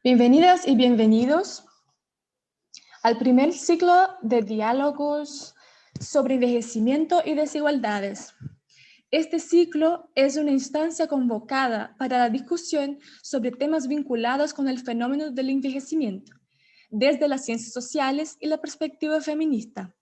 Bienvenidas y bienvenidos al primer ciclo de diálogos sobre envejecimiento y desigualdades. Este ciclo es una instancia convocada para la discusión sobre temas vinculados con el fenómeno del envejecimiento, desde las ciencias sociales y la perspectiva feminista.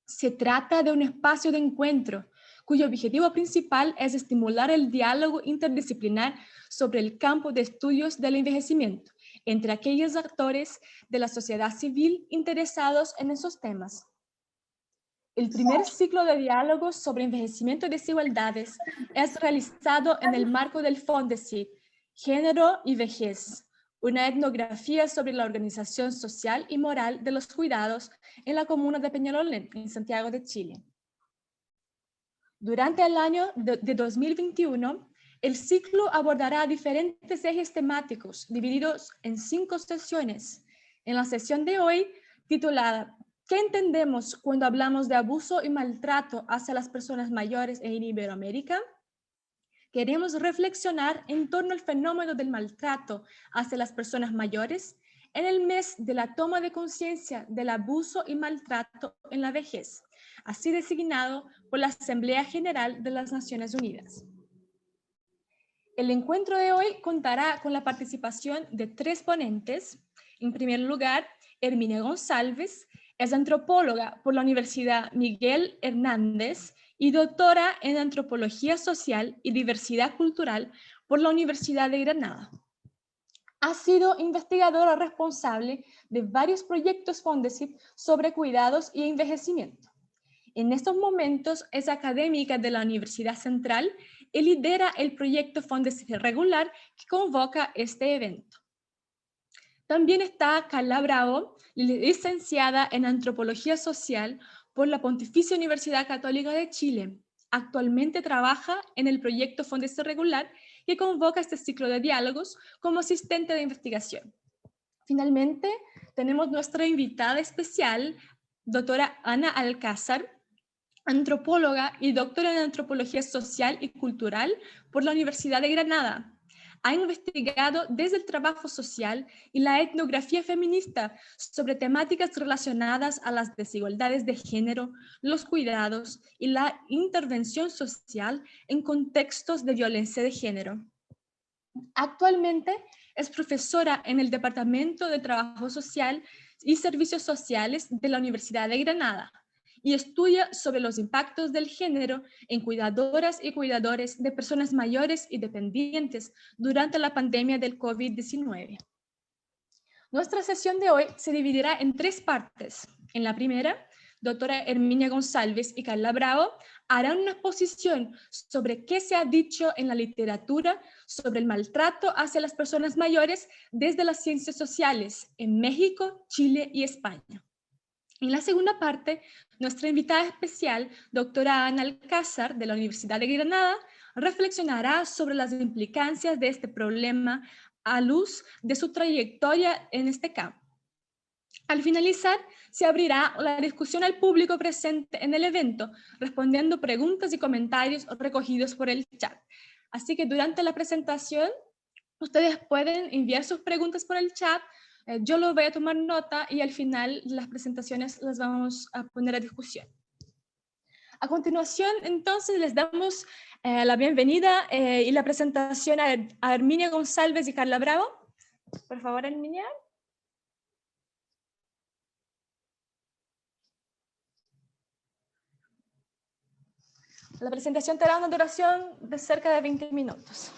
Se trata de un espacio de encuentro cuyo objetivo principal es estimular el diálogo interdisciplinar sobre el campo de estudios del envejecimiento entre aquellos actores de la sociedad civil interesados en esos temas. El primer ciclo de diálogos sobre envejecimiento y desigualdades es realizado en el marco del Fondesit, Género y Vejez, una etnografía sobre la organización social y moral de los cuidados en la comuna de Peñalolén, en Santiago de Chile. Durante el año de 2021, el ciclo abordará diferentes ejes temáticos divididos en 5 sesiones. En la sesión de hoy, titulada ¿Qué entendemos cuando hablamos de abuso y maltrato hacia las personas mayores en Iberoamérica? Queremos reflexionar en torno al fenómeno del maltrato hacia las personas mayores en el mes de la toma de conciencia del abuso y maltrato en la vejez, así designado por la Asamblea General de las Naciones Unidas. El encuentro de hoy contará con la participación de 3 ponentes. En primer lugar, Herminia González es antropóloga por la Universidad Miguel Hernández y doctora en Antropología Social y Diversidad Cultural por la Universidad de Granada. Ha sido investigadora responsable de varios proyectos Fondesit sobre cuidados y envejecimiento. En estos momentos es académica de la Universidad Central y lidera el proyecto Fondesit Regular que convoca este evento. También está Carla Bravo, licenciada en Antropología Social por la Pontificia Universidad Católica de Chile. Actualmente trabaja en el proyecto Fondesit Regular que convoca este ciclo de diálogos como asistente de investigación. Finalmente, tenemos nuestra invitada especial, doctora Ana Alcázar, antropóloga y doctora en Antropología Social y Cultural por la Universidad de Granada. Ha investigado desde el trabajo social y la etnografía feminista sobre temáticas relacionadas a las desigualdades de género, los cuidados y la intervención social en contextos de violencia de género. Actualmente es profesora en el Departamento de Trabajo Social y Servicios Sociales de la Universidad de Granada y estudia sobre los impactos del género en cuidadoras y cuidadores de personas mayores y dependientes durante la pandemia del COVID-19. Nuestra sesión de hoy se dividirá en 3 partes. En la primera, doctora Herminia González y Carla Bravo harán una exposición sobre qué se ha dicho en la literatura sobre el maltrato hacia las personas mayores desde las ciencias sociales en México, Chile y España. En la segunda parte, nuestra invitada especial, doctora Ana Alcázar, de la Universidad de Granada, reflexionará sobre las implicancias de este problema a luz de su trayectoria en este campo. Al finalizar, se abrirá la discusión al público presente en el evento, respondiendo preguntas y comentarios recogidos por el chat. Así que durante la presentación, ustedes pueden enviar sus preguntas por el chat. Yo lo voy a tomar nota y al final las presentaciones las vamos a poner a discusión. A continuación, entonces, les damos la bienvenida y la presentación a Herminia González y Carla Bravo. Por favor, Herminia. La presentación tendrá una duración de cerca de 20 minutos.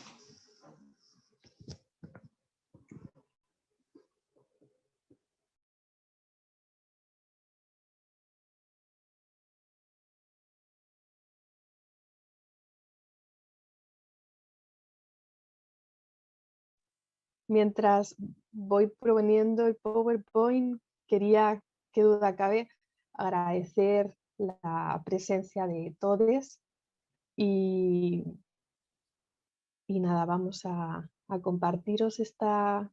Mientras voy poniendo el PowerPoint, quería, qué duda cabe, agradecer la presencia de todos y nada, vamos a compartiros esta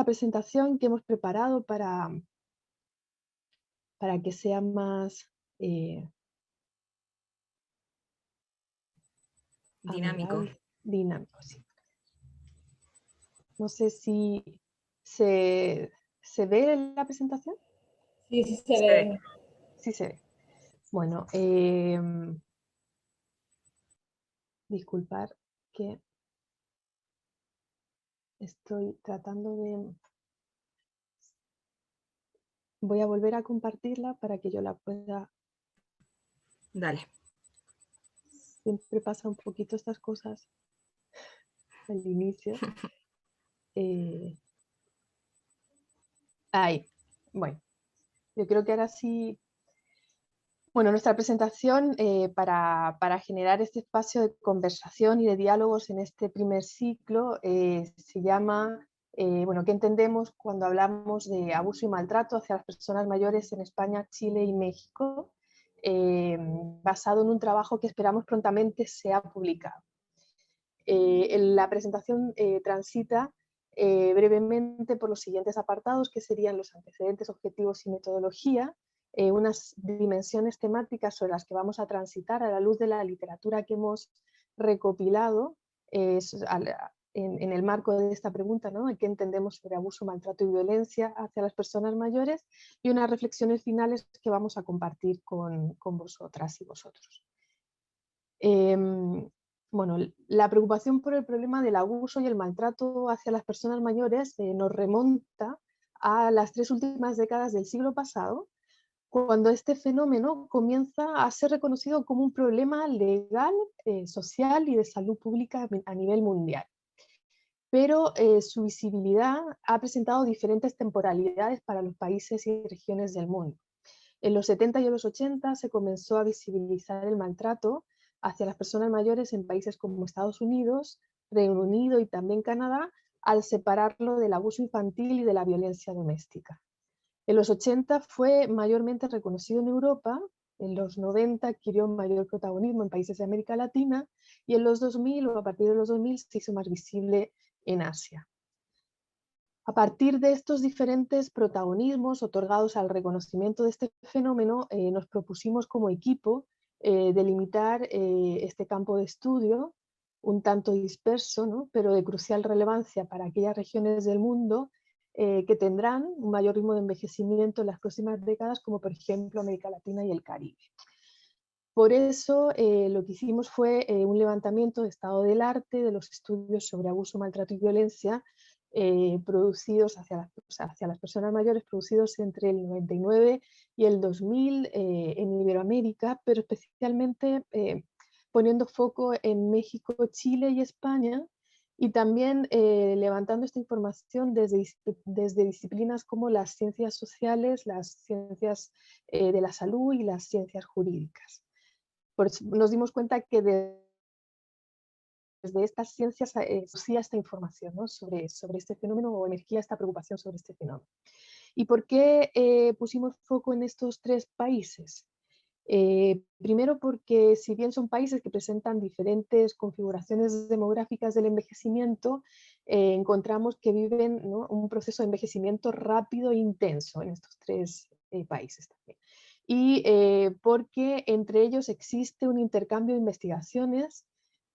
presentación que hemos preparado para que sea más dinámico. Dinámico, sí. No sé si se ve la presentación. Sí, sí se Se ve. ve. Sí se ve. Bueno, disculpar que estoy tratando de... Voy a volver a compartirla para que yo la pueda... Dale. Siempre pasa un poquito estas cosas al inicio. Ahí. Bueno, yo creo que ahora sí... Bueno, nuestra presentación para generar este espacio de conversación y de diálogos en este primer ciclo se llama, bueno, ¿qué entendemos cuando hablamos de abuso y maltrato hacia las personas mayores en España, Chile y México? Basado en un trabajo que esperamos prontamente sea publicado. La presentación transita brevemente por los siguientes apartados, que serían los antecedentes, objetivos y metodología, unas dimensiones temáticas sobre las que vamos a transitar a la luz de la literatura que hemos recopilado en el marco de esta pregunta, ¿no? ¿Qué entendemos sobre abuso, maltrato y violencia hacia las personas mayores? Y unas reflexiones finales que vamos a compartir con vosotras y vosotros. Bueno, la preocupación por el problema del abuso y el maltrato hacia las personas mayores nos remonta a las 3 últimas décadas del siglo pasado, cuando este fenómeno comienza a ser reconocido como un problema legal, social y de salud pública a nivel mundial. Pero su visibilidad ha presentado diferentes temporalidades para los países y regiones del mundo. En los 70 y en los 80 se comenzó a visibilizar el maltrato hacia las personas mayores en países como Estados Unidos, Reino Unido y también Canadá, al separarlo del abuso infantil y de la violencia doméstica. En los 80 fue mayormente reconocido en Europa, en los 90 adquirió mayor protagonismo en países de América Latina y en los 2000 o a partir de los 2000 se hizo más visible en Asia. A partir de estos diferentes protagonismos otorgados al reconocimiento de este fenómeno, nos propusimos como equipo delimitar este campo de estudio un tanto disperso, ¿no? Pero de crucial relevancia para aquellas regiones del mundo que tendrán un mayor ritmo de envejecimiento en las próximas décadas, como por ejemplo América Latina y el Caribe. Por eso lo que hicimos fue un levantamiento de estado del arte, de los estudios sobre abuso, maltrato y violencia producidos hacia las personas mayores, producidos entre el 99 y el 2000 en Iberoamérica, pero especialmente poniendo foco en México, Chile y España, y también levantando esta información desde disciplinas como las ciencias sociales, las ciencias de la salud y las ciencias jurídicas. Por eso nos dimos cuenta que desde estas ciencias surgía esta información, ¿no? sobre este fenómeno, o emergía esta preocupación sobre este fenómeno. ¿Y por qué pusimos foco en estos 3 países? Primero porque si bien son países que presentan diferentes configuraciones demográficas del envejecimiento, encontramos que viven, ¿no? un proceso de envejecimiento rápido e intenso en estos 3 países también. Y porque entre ellos existe un intercambio de investigaciones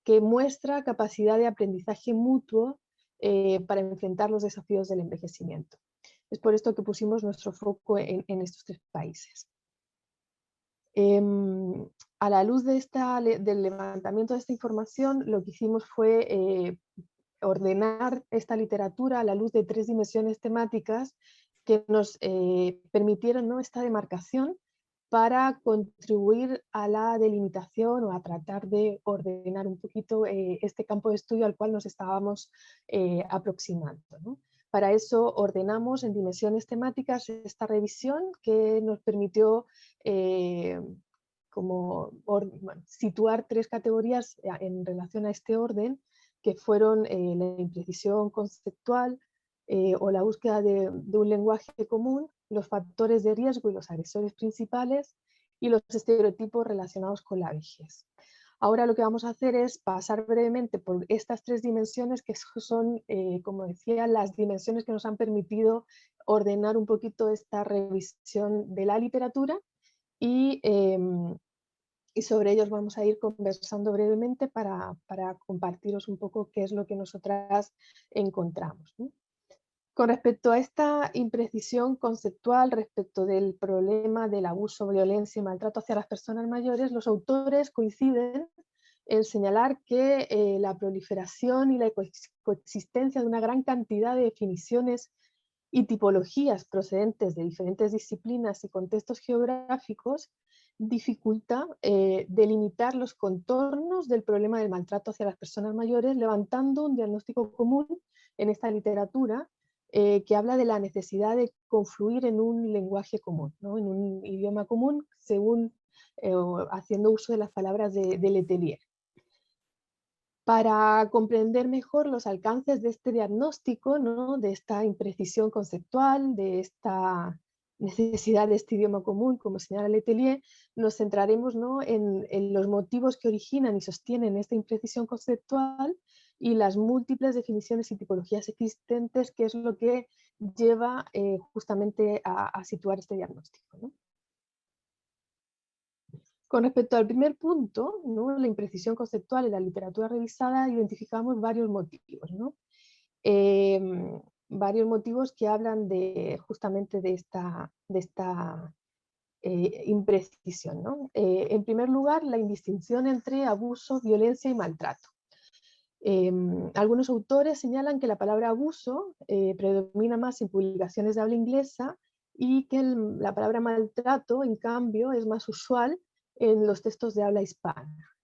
que muestra capacidad de aprendizaje mutuo para enfrentar los desafíos del envejecimiento. Es por esto que pusimos nuestro foco en estos 3 países. A la luz del levantamiento de esta información, lo que hicimos fue ordenar esta literatura a la luz de 3 dimensiones temáticas que nos permitieron, ¿no? esta demarcación para contribuir a la delimitación o a tratar de ordenar un poquito este campo de estudio al cual nos estábamos aproximando, ¿no? Para eso ordenamos en dimensiones temáticas esta revisión que nos permitió situar 3 categorías en relación a este orden, que fueron la imprecisión conceptual o la búsqueda de un lenguaje común, los factores de riesgo y los agresores principales, y los estereotipos relacionados con la vejez. Ahora lo que vamos a hacer es pasar brevemente por estas 3 dimensiones que son, como decía, las dimensiones que nos han permitido ordenar un poquito esta revisión de la literatura y y sobre ellos vamos a ir conversando brevemente para compartiros un poco qué es lo que nosotras encontramos, ¿no? Con respecto a esta imprecisión conceptual respecto del problema del abuso, violencia y maltrato hacia las personas mayores, los autores coinciden en señalar que la proliferación y la coexistencia de una gran cantidad de definiciones y tipologías procedentes de diferentes disciplinas y contextos geográficos dificulta delimitar los contornos del problema del maltrato hacia las personas mayores, levantando un diagnóstico común en esta literatura que habla de la necesidad de confluir en un lenguaje común, ¿no? En un idioma común, según haciendo uso de las palabras de Letelier. Para comprender mejor los alcances de este diagnóstico, ¿no? De esta imprecisión conceptual, de esta necesidad de este idioma común, como señala Letelier, nos centraremos, ¿no? en los motivos que originan y sostienen esta imprecisión conceptual y las múltiples definiciones y tipologías existentes, que es lo que lleva justamente a situar este diagnóstico, ¿no? Con respecto al primer punto, ¿no? La imprecisión conceptual en la literatura revisada, identificamos varios motivos, ¿no? Varios motivos que hablan justamente de esta imprecisión, ¿no? En primer lugar, la indistinción entre abuso, violencia y maltrato. Algunos autores señalan que la palabra abuso predomina más en publicaciones de habla inglesa y que la palabra maltrato, en cambio, es más usual en los textos de habla hispana.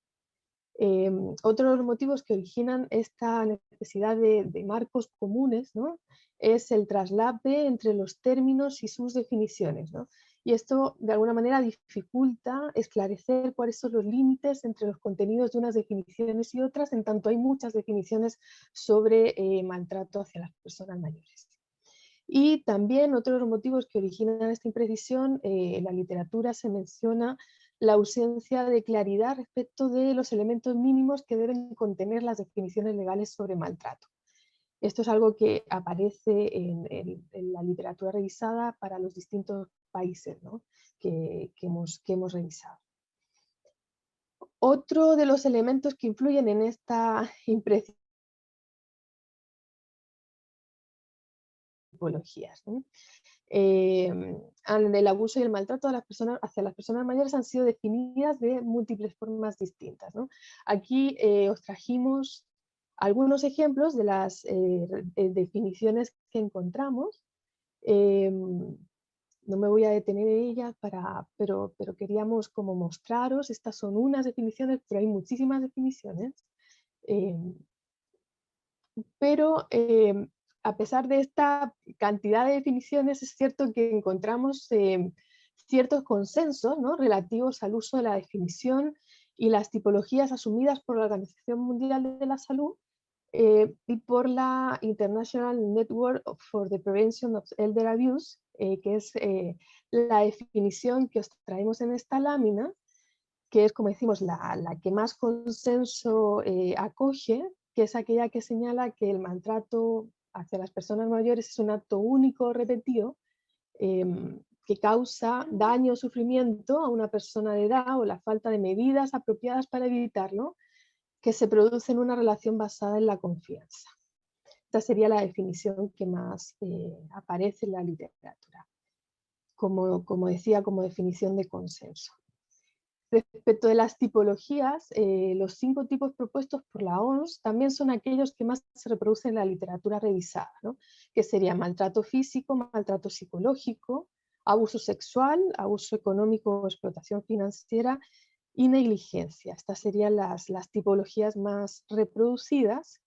Otro de los motivos que originan esta necesidad de marcos comunes, ¿no? Es el traslape entre los términos y sus definiciones, ¿no? Y esto de alguna manera dificulta esclarecer cuáles son los límites entre los contenidos de unas definiciones y otras, en tanto hay muchas definiciones sobre maltrato hacia las personas mayores. Y también otro de los motivos que originan esta imprecisión, en la literatura se menciona la ausencia de claridad respecto de los elementos mínimos que deben contener las definiciones legales sobre maltrato. Esto es algo que aparece en la literatura revisada para los distintos países, ¿no? que hemos revisado. Otro de los elementos que influyen en esta imprecisión tipologías, ¿no? El abuso y el maltrato hacia las personas mayores han sido definidas de múltiples formas distintas, ¿no? Aquí os trajimos algunos ejemplos de las definiciones que encontramos. No me voy a detener en ellas, pero queríamos como mostraros, estas son unas definiciones, pero hay muchísimas definiciones. Pero a pesar de esta cantidad de definiciones, es cierto que encontramos ciertos consensos, ¿no? Relativos al uso de la definición y las tipologías asumidas por la Organización Mundial de la Salud y por la International Network for the Prevention of Elder Abuse, que es la definición que os traemos en esta lámina, que es, como decimos, la que más consenso acoge, que es aquella que señala que el maltrato hacia las personas mayores es un acto único repetido que causa daño o sufrimiento a una persona de edad o la falta de medidas apropiadas para evitarlo, que se produce en una relación basada en la confianza. Esta sería la definición que más aparece en la literatura, como decía, como definición de consenso. Respecto de las tipologías, los 5 tipos propuestos por la OMS también son aquellos que más se reproducen en la literatura revisada, ¿no? Que serían maltrato físico, maltrato psicológico, abuso sexual, abuso económico o explotación financiera y negligencia. Estas serían las tipologías más reproducidas,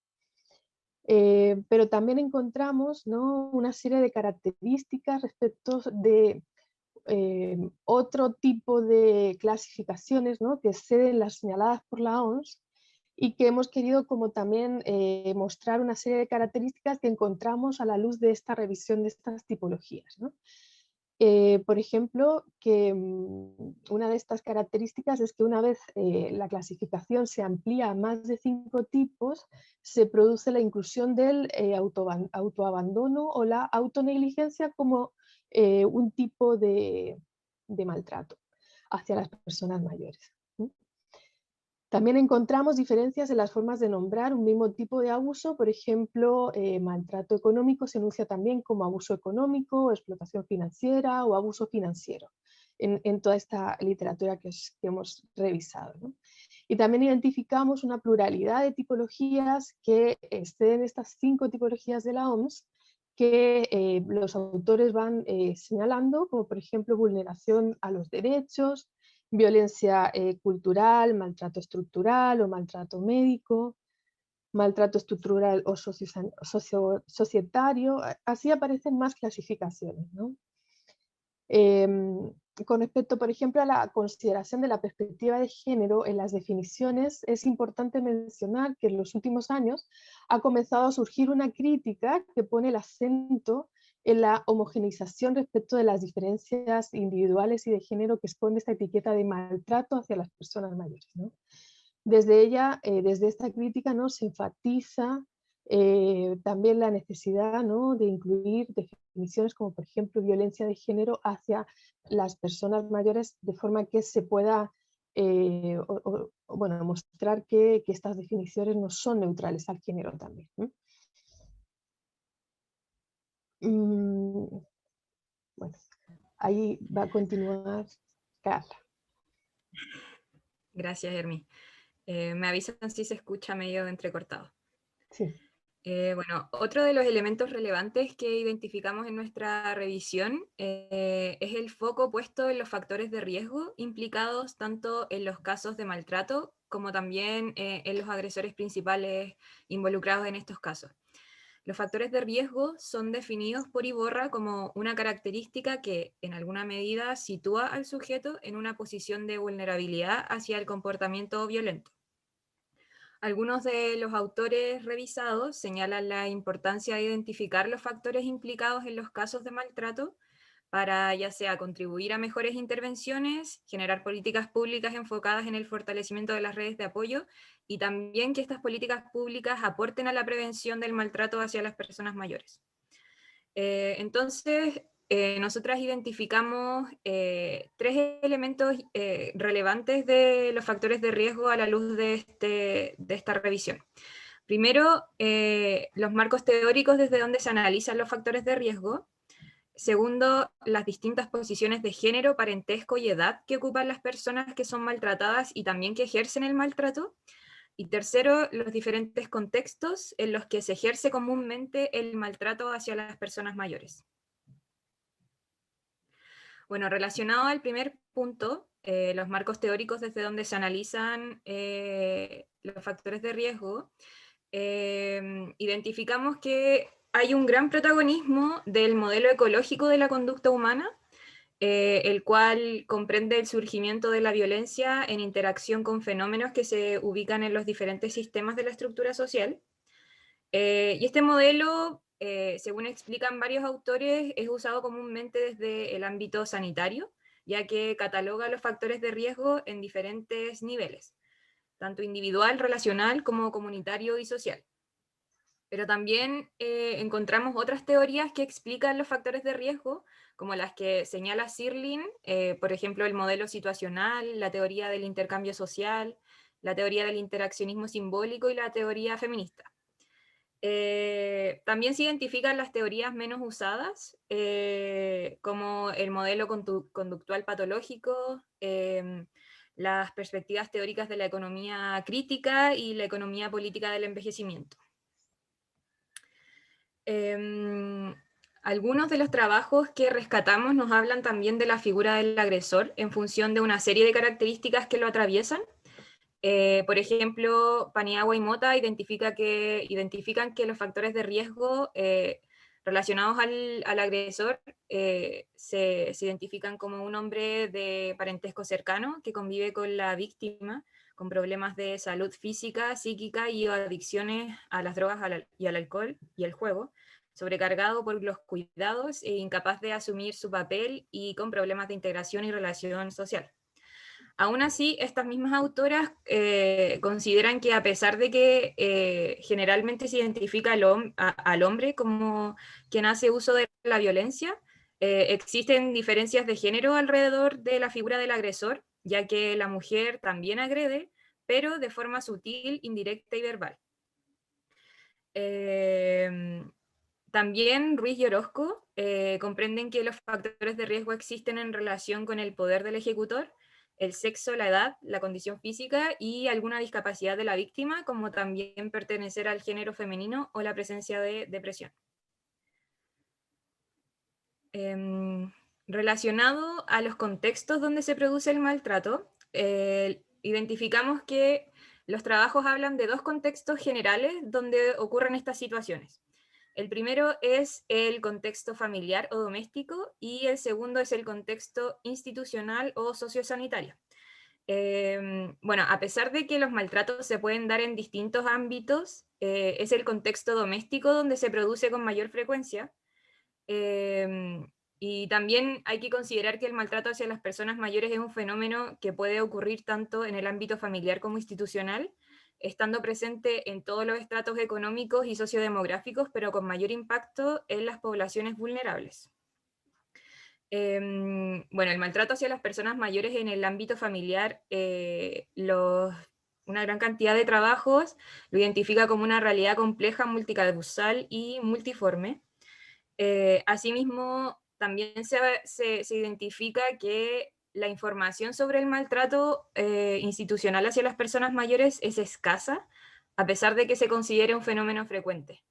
pero también encontramos, ¿no? Una serie de características respecto de otro tipo de clasificaciones, ¿no? Que exceden las señaladas por la OMS y que hemos querido como también mostrar una serie de características que encontramos a la luz de esta revisión de estas tipologías, ¿no? Por ejemplo, que una de estas características es que una vez la clasificación se amplía a más de 5 tipos, se produce la inclusión del autoabandono o la autonegligencia como un tipo de maltrato hacia las personas mayores. También encontramos diferencias en las formas de nombrar un mismo tipo de abuso. Por ejemplo, maltrato económico se enuncia también como abuso económico, explotación financiera o abuso financiero en toda esta literatura que hemos revisado, ¿no? Y también identificamos una pluralidad de tipologías que exceden estas 5 tipologías de la OMS que los autores van señalando, como por ejemplo vulneración a los derechos, violencia cultural, maltrato estructural o maltrato médico, maltrato estructural o societario. Así aparecen más clasificaciones, ¿no? Con respecto, por ejemplo, a la consideración de la perspectiva de género en las definiciones, es importante mencionar que en los últimos años ha comenzado a surgir una crítica que pone el acento en la homogeneización respecto de las diferencias individuales y de género que esconde esta etiqueta de maltrato hacia las personas mayores, ¿no? Desde esta crítica, ¿no?, se enfatiza también la necesidad, ¿no?, de incluir definiciones como por ejemplo violencia de género hacia las personas mayores, de forma que se pueda bueno, mostrar que estas definiciones no son neutrales al género también, ¿no? Bueno, ahí va a continuar Carla. Gracias, Hermi. Me avisan si se escucha medio entrecortado. Sí. Bueno, otro de los elementos relevantes que identificamos en nuestra revisión es el foco puesto en los factores de riesgo implicados tanto en los casos de maltrato como también en los agresores principales involucrados en estos casos. Los factores de riesgo son definidos por Iborra como una característica que, en alguna medida, sitúa al sujeto en una posición de vulnerabilidad hacia el comportamiento violento. Algunos de los autores revisados señalan la importancia de identificar los factores implicados en los casos de maltrato para ya sea contribuir a mejores intervenciones, generar políticas públicas enfocadas en el fortalecimiento de las redes de apoyo y también que estas políticas públicas aporten a la prevención del maltrato hacia las personas mayores. Entonces, nosotras identificamos 3 elementos relevantes de los factores de riesgo a la luz de esta revisión. Primero, los marcos teóricos desde donde se analizan los factores de riesgo. Segundo, las distintas posiciones de género, parentesco y edad que ocupan las personas que son maltratadas y también que ejercen el maltrato. Y tercero, los diferentes contextos en los que se ejerce comúnmente el maltrato hacia las personas mayores. Bueno, relacionado al primer punto, los marcos teóricos desde donde se analizan los factores de riesgo, identificamos que hay un gran protagonismo del modelo ecológico de la conducta humana, el cual comprende el surgimiento de la violencia en interacción con fenómenos que se ubican en los diferentes sistemas de la estructura social. Y este modelo, según explican varios autores, es usado comúnmente desde el ámbito sanitario, ya que cataloga los factores de riesgo en diferentes niveles, tanto individual, relacional, como comunitario y social. Pero también encontramos otras teorías que explican los factores de riesgo, como las que señala Sirlin, por ejemplo, el modelo situacional, la teoría del intercambio social, la teoría del interaccionismo simbólico y la teoría feminista. También se identifican las teorías menos usadas, como el modelo conductual patológico, las perspectivas teóricas de la economía crítica y la economía política del envejecimiento. Algunos de los trabajos que rescatamos nos hablan también de la figura del agresor en función de una serie de características que lo atraviesan. Por ejemplo, Paniagua y Mota identifican que los factores de riesgo relacionados al agresor se identifican como un hombre de parentesco cercano que convive con la víctima, con problemas de salud física, psíquica y adicciones a las drogas y al alcohol y el juego, sobrecargado por los cuidados e incapaz de asumir su papel y con problemas de integración y relación social. Aún así, estas mismas autoras consideran que a pesar de que generalmente se identifica al hombre como quien hace uso de la violencia, existen diferencias de género alrededor de la figura del agresor, ya que la mujer también agrede, pero de forma sutil, indirecta y verbal. También Ruiz y Orozco comprenden que los factores de riesgo existen en relación con el poder del ejecutor, el sexo, la edad, la condición física y alguna discapacidad de la víctima, como también pertenecer al género femenino o la presencia de depresión. Relacionado a los contextos donde se produce el maltrato, identificamos que los trabajos hablan de dos contextos generales donde ocurren estas situaciones. El primero es el contexto familiar o doméstico y el segundo es el contexto institucional o sociosanitario. Bueno, a pesar de que los maltratos se pueden dar en distintos ámbitos, es el contexto doméstico donde se produce con mayor frecuencia. Y también hay que considerar que el maltrato hacia las personas mayores es un fenómeno que puede ocurrir tanto en el ámbito familiar como institucional, estando presente en todos los estratos económicos y sociodemográficos, pero con mayor impacto en las poblaciones vulnerables. Bueno, el maltrato hacia las personas mayores en el ámbito familiar, una gran cantidad de trabajos lo identifica como una realidad compleja, multicausal y multiforme. Asimismo, también se identifica que la información sobre el maltrato institucional hacia las personas mayores es escasa, a pesar de que se considere un fenómeno frecuente.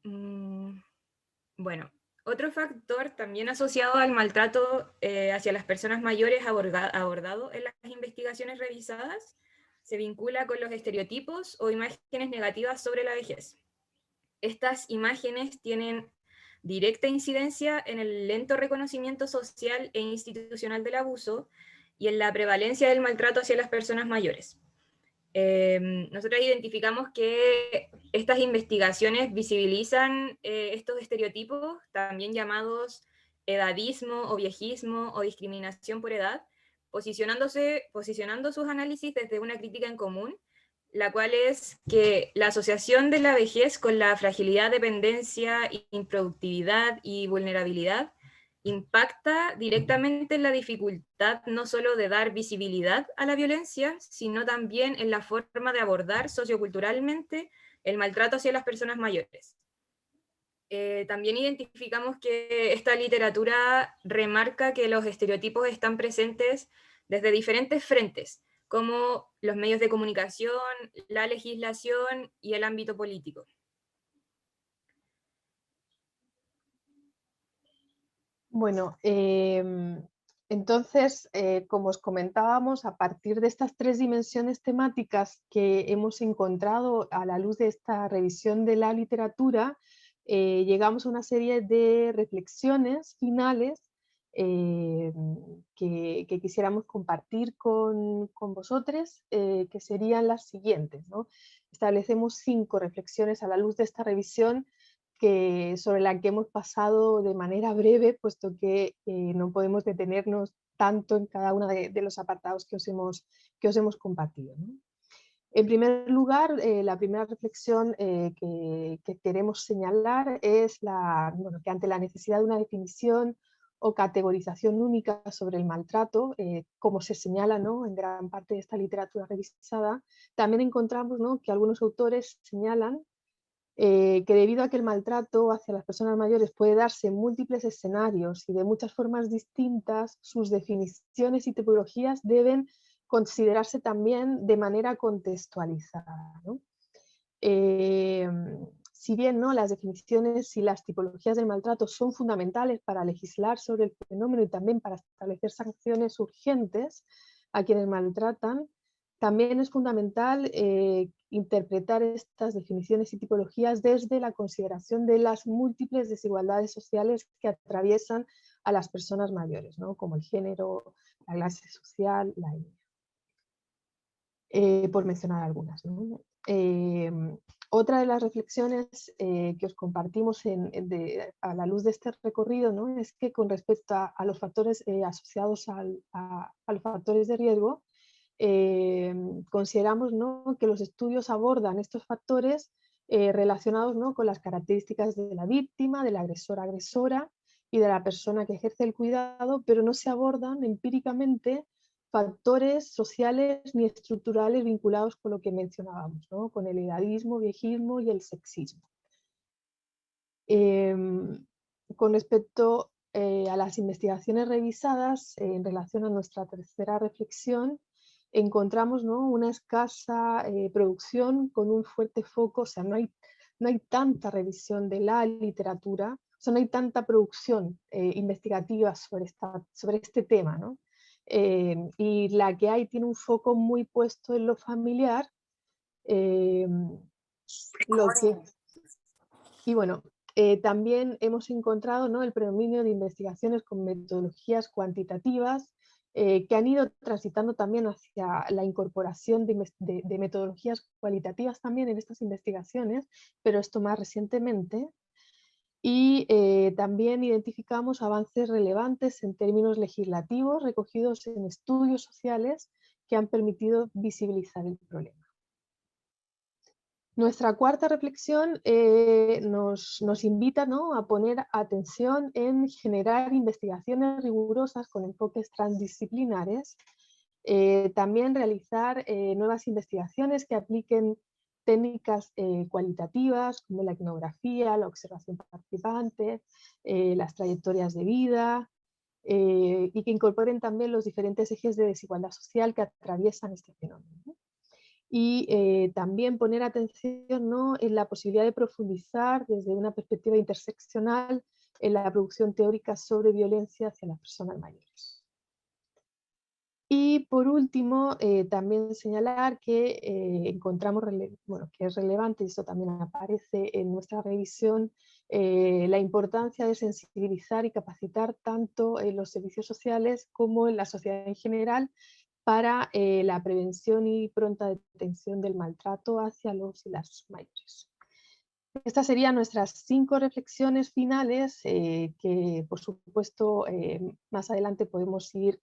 Bueno, otro factor también asociado al maltrato hacia las personas mayores abordado en las investigaciones revisadas se vincula con los estereotipos o imágenes negativas sobre la vejez. Estas imágenes tienen directa incidencia en el lento reconocimiento social e institucional del abuso y en la prevalencia del maltrato hacia las personas mayores. Nosotros identificamos que estas investigaciones visibilizan estos estereotipos, también llamados edadismo o viejismo o discriminación por edad, posicionando sus análisis desde una crítica en común, la cual es que la asociación de la vejez con la fragilidad, dependencia, improductividad y vulnerabilidad impacta directamente en la dificultad no solo de dar visibilidad a la violencia, sino también en la forma de abordar socioculturalmente el maltrato hacia las personas mayores. También identificamos que esta literatura remarca que los estereotipos están presentes desde diferentes frentes, como los medios de comunicación, la legislación y el ámbito político. Bueno, entonces, como os comentábamos, a partir de estas tres dimensiones temáticas que hemos encontrado a la luz de esta revisión de la literatura, llegamos a una serie de reflexiones finales que quisiéramos compartir con vosotros, que serían las siguientes, ¿no? Establecemos 5 reflexiones a la luz de esta revisión sobre la que hemos pasado de manera breve, puesto que no podemos detenernos tanto en cada uno de los apartados que os hemos compartido, ¿no? En primer lugar, la primera reflexión que queremos señalar es que ante la necesidad de una definición o categorización única sobre el maltrato, como se señala, ¿no?, en gran parte de esta literatura revisada, también encontramos, ¿no?, que algunos autores señalan que debido a que el maltrato hacia las personas mayores puede darse en múltiples escenarios y de muchas formas distintas, sus definiciones y tipologías deben considerarse también de manera contextualizada, ¿no? Si bien, ¿no?, las definiciones y las tipologías del maltrato son fundamentales para legislar sobre el fenómeno y también para establecer sanciones urgentes a quienes maltratan, también es fundamental interpretar estas definiciones y tipologías desde la consideración de las múltiples desigualdades sociales que atraviesan a las personas mayores, ¿no?, como el género, la clase social, la etnia, por mencionar algunas, ¿no? Otra de las reflexiones que os compartimos a la luz de este recorrido, ¿no?, es que con respecto a los factores asociados a los factores de riesgo, consideramos, ¿no?, que los estudios abordan estos factores relacionados, ¿no?, con las características de la víctima, del agresora y de la persona que ejerce el cuidado, pero no se abordan empíricamente factores sociales ni estructurales vinculados con lo que mencionábamos, ¿no? Con el edadismo, viejismo y el sexismo. Con respecto a las investigaciones revisadas, en relación a nuestra tercera reflexión, encontramos, ¿no?, una escasa producción con un fuerte foco, o sea, no hay tanta revisión de la literatura, o sea, no hay tanta producción investigativa sobre este tema, ¿no? Y la que hay tiene un foco muy puesto en lo familiar, y bueno, también hemos encontrado, ¿no?, el predominio de investigaciones con metodologías cuantitativas que han ido transitando también hacia la incorporación de metodologías cualitativas también en estas investigaciones, pero esto más recientemente. Y también identificamos avances relevantes en términos legislativos recogidos en estudios sociales que han permitido visibilizar el problema. Nuestra cuarta reflexión nos invita, ¿no?, a poner atención en generar investigaciones rigurosas con enfoques transdisciplinares, también realizar nuevas investigaciones que apliquen técnicas cualitativas como la etnografía, la observación participante, las trayectorias de vida, y que incorporen también los diferentes ejes de desigualdad social que atraviesan este fenómeno, ¿no? Y también poner atención, ¿no?, en la posibilidad de profundizar desde una perspectiva interseccional en la producción teórica sobre violencia hacia las personas mayores. Y por último, también señalar que encontramos que es relevante, y esto también aparece en nuestra revisión, la importancia de sensibilizar y capacitar tanto en los servicios sociales como en la sociedad en general para la prevención y pronta detención del maltrato hacia los y las mayores. Estas serían nuestras 5 reflexiones finales que, por supuesto, más adelante podemos ir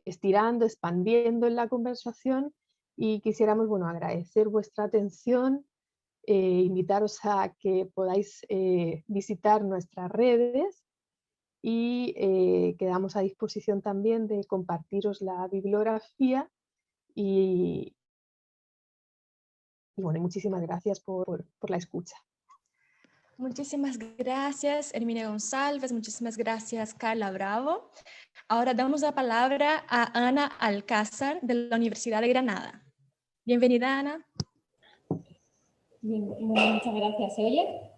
estirando, expandiendo en la conversación, y quisiéramos, bueno, agradecer vuestra atención, invitaros a que podáis visitar nuestras redes, y quedamos a disposición también de compartiros la bibliografía, y bueno, muchísimas gracias por la escucha. Muchísimas gracias, Herminia González. Muchísimas gracias, Carla Bravo. Ahora damos la palabra a Ana Alcázar, de la Universidad de Granada. Bienvenida, Ana. Bien, muchas gracias. ¿Se oye?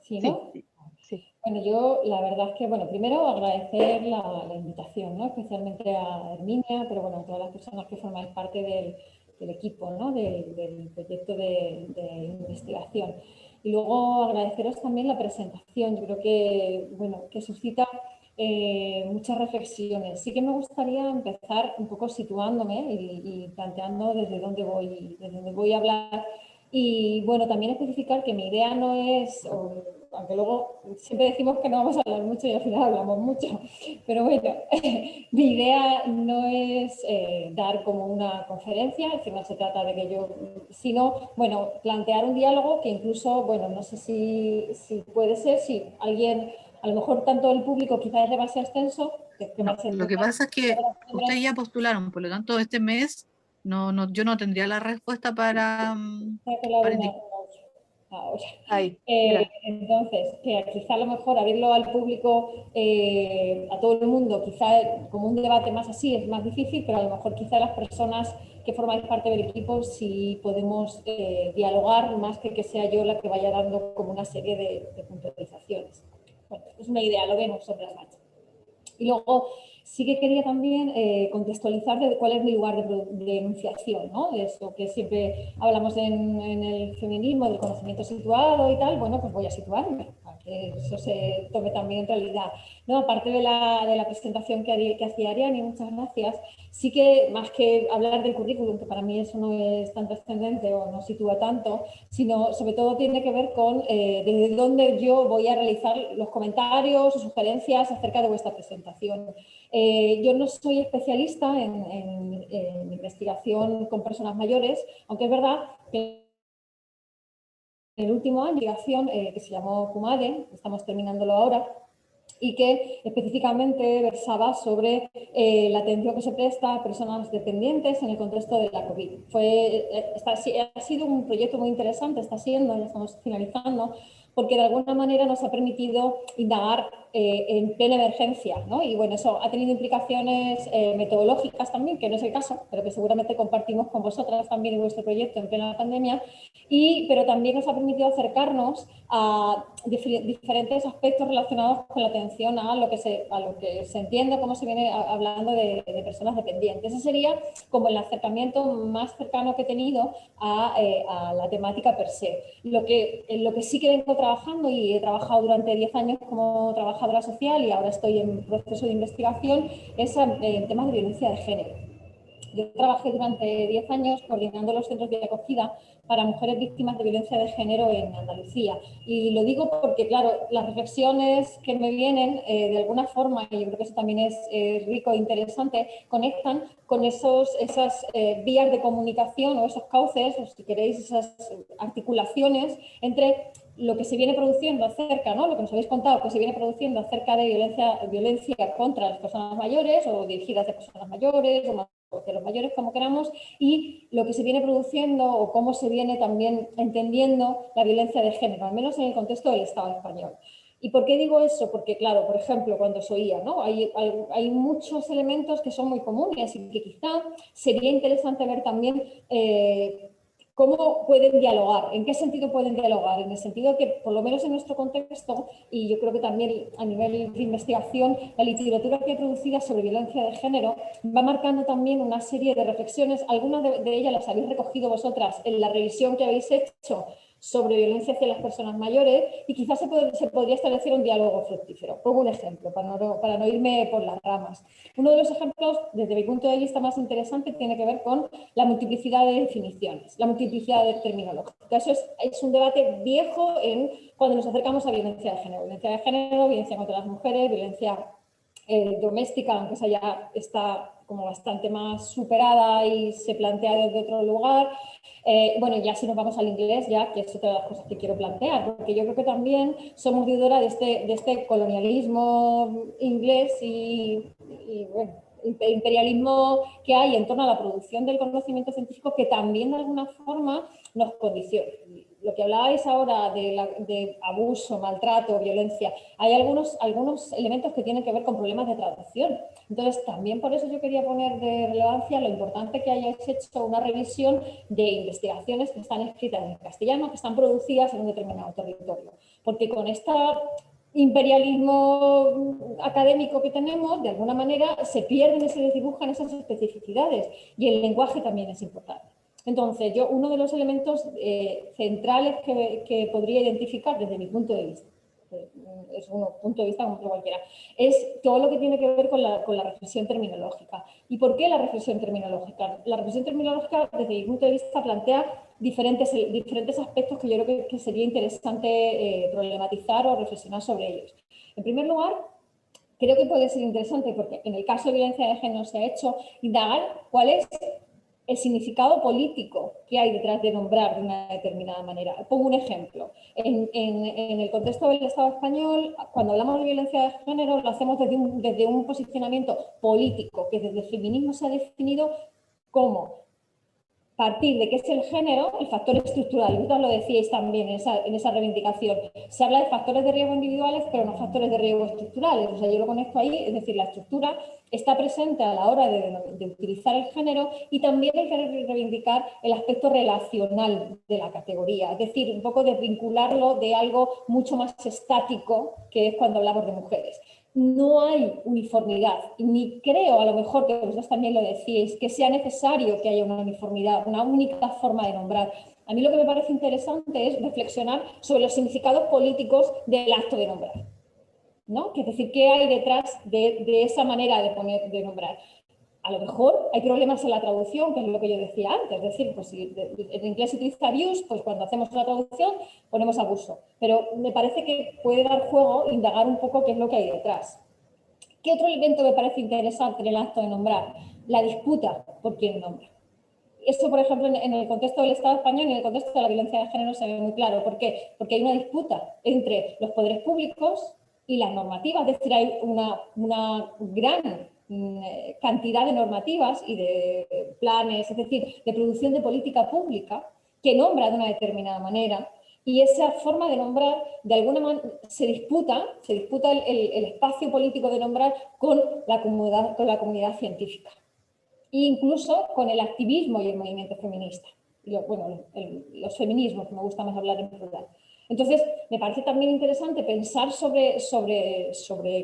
¿Sí, no? Sí. Bueno, yo la verdad es que, bueno, primero agradecer la invitación, ¿no?, especialmente a Herminia, pero bueno, a todas las personas que formáis parte del equipo, ¿no?, del proyecto de investigación. Y luego agradeceros también la presentación. Yo creo que, bueno, que suscita muchas reflexiones. Sí que me gustaría empezar un poco situándome y planteando desde dónde voy a hablar. Y bueno, también especificar que mi idea no es, aunque luego siempre decimos que no vamos a hablar mucho y al final hablamos mucho, pero bueno, mi idea no es dar como una conferencia, es decir, no se trata de que yo, sino, bueno, plantear un diálogo que incluso, bueno, no sé si puede ser, si alguien, a lo mejor tanto el público quizás es demasiado extenso. No, lo que pasa es que ustedes ya postularon, por lo tanto este mes yo no tendría la respuesta para indicar. Ahora. Ahí, Entonces, que quizá a lo mejor abrirlo al público, a todo el mundo, quizá como un debate más así es más difícil, pero a lo mejor quizá las personas que formáis parte del equipo sí podemos dialogar más que sea yo la que vaya dando como una serie de puntualizaciones. Bueno, es una idea, lo vemos sobre las marchas. Y luego sí que quería también contextualizar de cuál es mi lugar de enunciación, ¿no? De eso que siempre hablamos en el feminismo, del conocimiento situado y tal. Bueno, pues voy a situarme para que eso se tome también en realidad, ¿no? Aparte de la presentación que hacía Ariane, muchas gracias, sí que más que hablar del currículum, que para mí eso no es tan trascendente o no sitúa tanto, sino sobre todo tiene que ver con desde dónde yo voy a realizar los comentarios o sugerencias acerca de vuestra presentación. Yo no soy especialista en investigación con personas mayores, aunque es verdad que en el último año de investigación que se llamó CUMADE, estamos terminándolo ahora, y que específicamente versaba sobre la atención que se presta a personas dependientes en el contexto de la COVID. Ha sido un proyecto muy interesante, está siendo, ya estamos finalizando, porque de alguna manera nos ha permitido indagar en plena emergencia, ¿no? Y bueno, eso ha tenido implicaciones metodológicas también, que no es el caso, pero que seguramente compartimos con vosotras también en vuestro proyecto en plena pandemia, pero también nos ha permitido acercarnos a diferentes aspectos relacionados con la atención a lo que se entiende, cómo se viene hablando de personas dependientes. Ese sería como el acercamiento más cercano que he tenido a la temática per se. Lo que sí que vengo trabajando, y he trabajado durante 10 años como trabajadora social y ahora estoy en proceso de investigación, es en temas de violencia de género. Yo trabajé durante 10 años coordinando los centros de acogida para mujeres víctimas de violencia de género en Andalucía. Y lo digo porque, claro, las reflexiones que me vienen de alguna forma, y yo creo que eso también es rico e interesante, conectan con esas vías de comunicación o esos cauces, o si queréis, esas articulaciones entre lo que se viene produciendo acerca, ¿no? Lo que nos habéis contado, que se viene produciendo acerca de violencia contra las personas mayores o dirigidas a personas mayores o de los mayores, como queramos, y lo que se viene produciendo o cómo se viene también entendiendo la violencia de género, al menos en el contexto del Estado español. ¿Y por qué digo eso? Porque, claro, por ejemplo, cuando se oía, ¿no? Hay muchos elementos que son muy comunes y que quizá sería interesante ver también ¿cómo pueden dialogar? ¿En qué sentido pueden dialogar? En el sentido de que, por lo menos en nuestro contexto, y yo creo que también a nivel de investigación, la literatura que he producido sobre violencia de género va marcando también una serie de reflexiones. Algunas de ellas las habéis recogido vosotras en la revisión que habéis hecho sobre violencia hacia las personas mayores, y quizás se podría establecer un diálogo fructífero. Pongo un ejemplo para no irme por las ramas. Uno de los ejemplos, desde mi punto de vista más interesante, tiene que ver con la multiplicidad de definiciones, la multiplicidad de terminología. Eso es un debate viejo cuando nos acercamos a violencia de género, violencia contra las mujeres, violencia doméstica, aunque esa ya está como bastante más superada y se plantea desde otro lugar. Bueno, ya si nos vamos al inglés, ya que es otra de las cosas que quiero plantear, porque yo creo que también somos deudora de este colonialismo inglés y bueno, imperialismo que hay en torno a la producción del conocimiento científico, que también de alguna forma nos condiciona. Lo que hablabais ahora de abuso, maltrato, violencia, hay algunos elementos que tienen que ver con problemas de traducción. Entonces, también por eso yo quería poner de relevancia lo importante que hayáis hecho una revisión de investigaciones que están escritas en castellano, que están producidas en un determinado territorio. Porque con esta imperialismo académico que tenemos, de alguna manera se pierden y se desdibujan esas especificidades, y el lenguaje también es importante. Entonces, uno de los elementos centrales que podría identificar desde mi punto de vista, es un punto de vista como cualquiera, es todo lo que tiene que ver con la reflexión terminológica. ¿Y por qué la reflexión terminológica? La reflexión terminológica, desde mi punto de vista, plantea diferentes aspectos que yo creo que sería interesante problematizar o reflexionar sobre ellos. En primer lugar, creo que puede ser interesante, porque en el caso de violencia de género se ha hecho, indagar cuál es el significado político que hay detrás de nombrar de una determinada manera. Pongo un ejemplo. En el contexto del Estado español, cuando hablamos de violencia de género, lo hacemos desde un posicionamiento político, que desde el feminismo se ha definido como partir de qué es el género, el factor estructural. Vosotros lo decíais también en esa reivindicación. Se habla de factores de riesgo individuales, pero no factores de riesgo estructurales. O sea, yo lo conecto ahí, es decir, la estructura está presente a la hora de utilizar el género, y también hay que reivindicar el aspecto relacional de la categoría, es decir, un poco desvincularlo de algo mucho más estático, que es cuando hablamos de mujeres. No hay uniformidad, ni creo, a lo mejor que vosotros también lo decíais, que sea necesario que haya una uniformidad, una única forma de nombrar. A mí lo que me parece interesante es reflexionar sobre los significados políticos del acto de nombrar, ¿no? Es decir, ¿qué hay detrás de esa manera de nombrar? A lo mejor hay problemas en la traducción, que es lo que yo decía antes, es decir, pues si en inglés se utiliza abuse, pues cuando hacemos la traducción ponemos abuso. Pero me parece que puede dar juego indagar un poco qué es lo que hay detrás. ¿Qué otro elemento me parece interesante en el acto de nombrar? La disputa por quién nombra. Esto, por ejemplo, en el contexto del Estado español y en el contexto de la violencia de género se ve muy claro. ¿Por qué? Porque hay una disputa entre los poderes públicos y las normativas, es decir, hay una gran cantidad de normativas y de planes, es decir, de producción de política pública que nombra de una determinada manera, y esa forma de nombrar, de alguna manera, se disputa el espacio político de nombrar con la comunidad científica, e incluso con el activismo y el movimiento feminista, los feminismos, que me gusta más hablar en plural. Entonces, me parece también interesante pensar sobre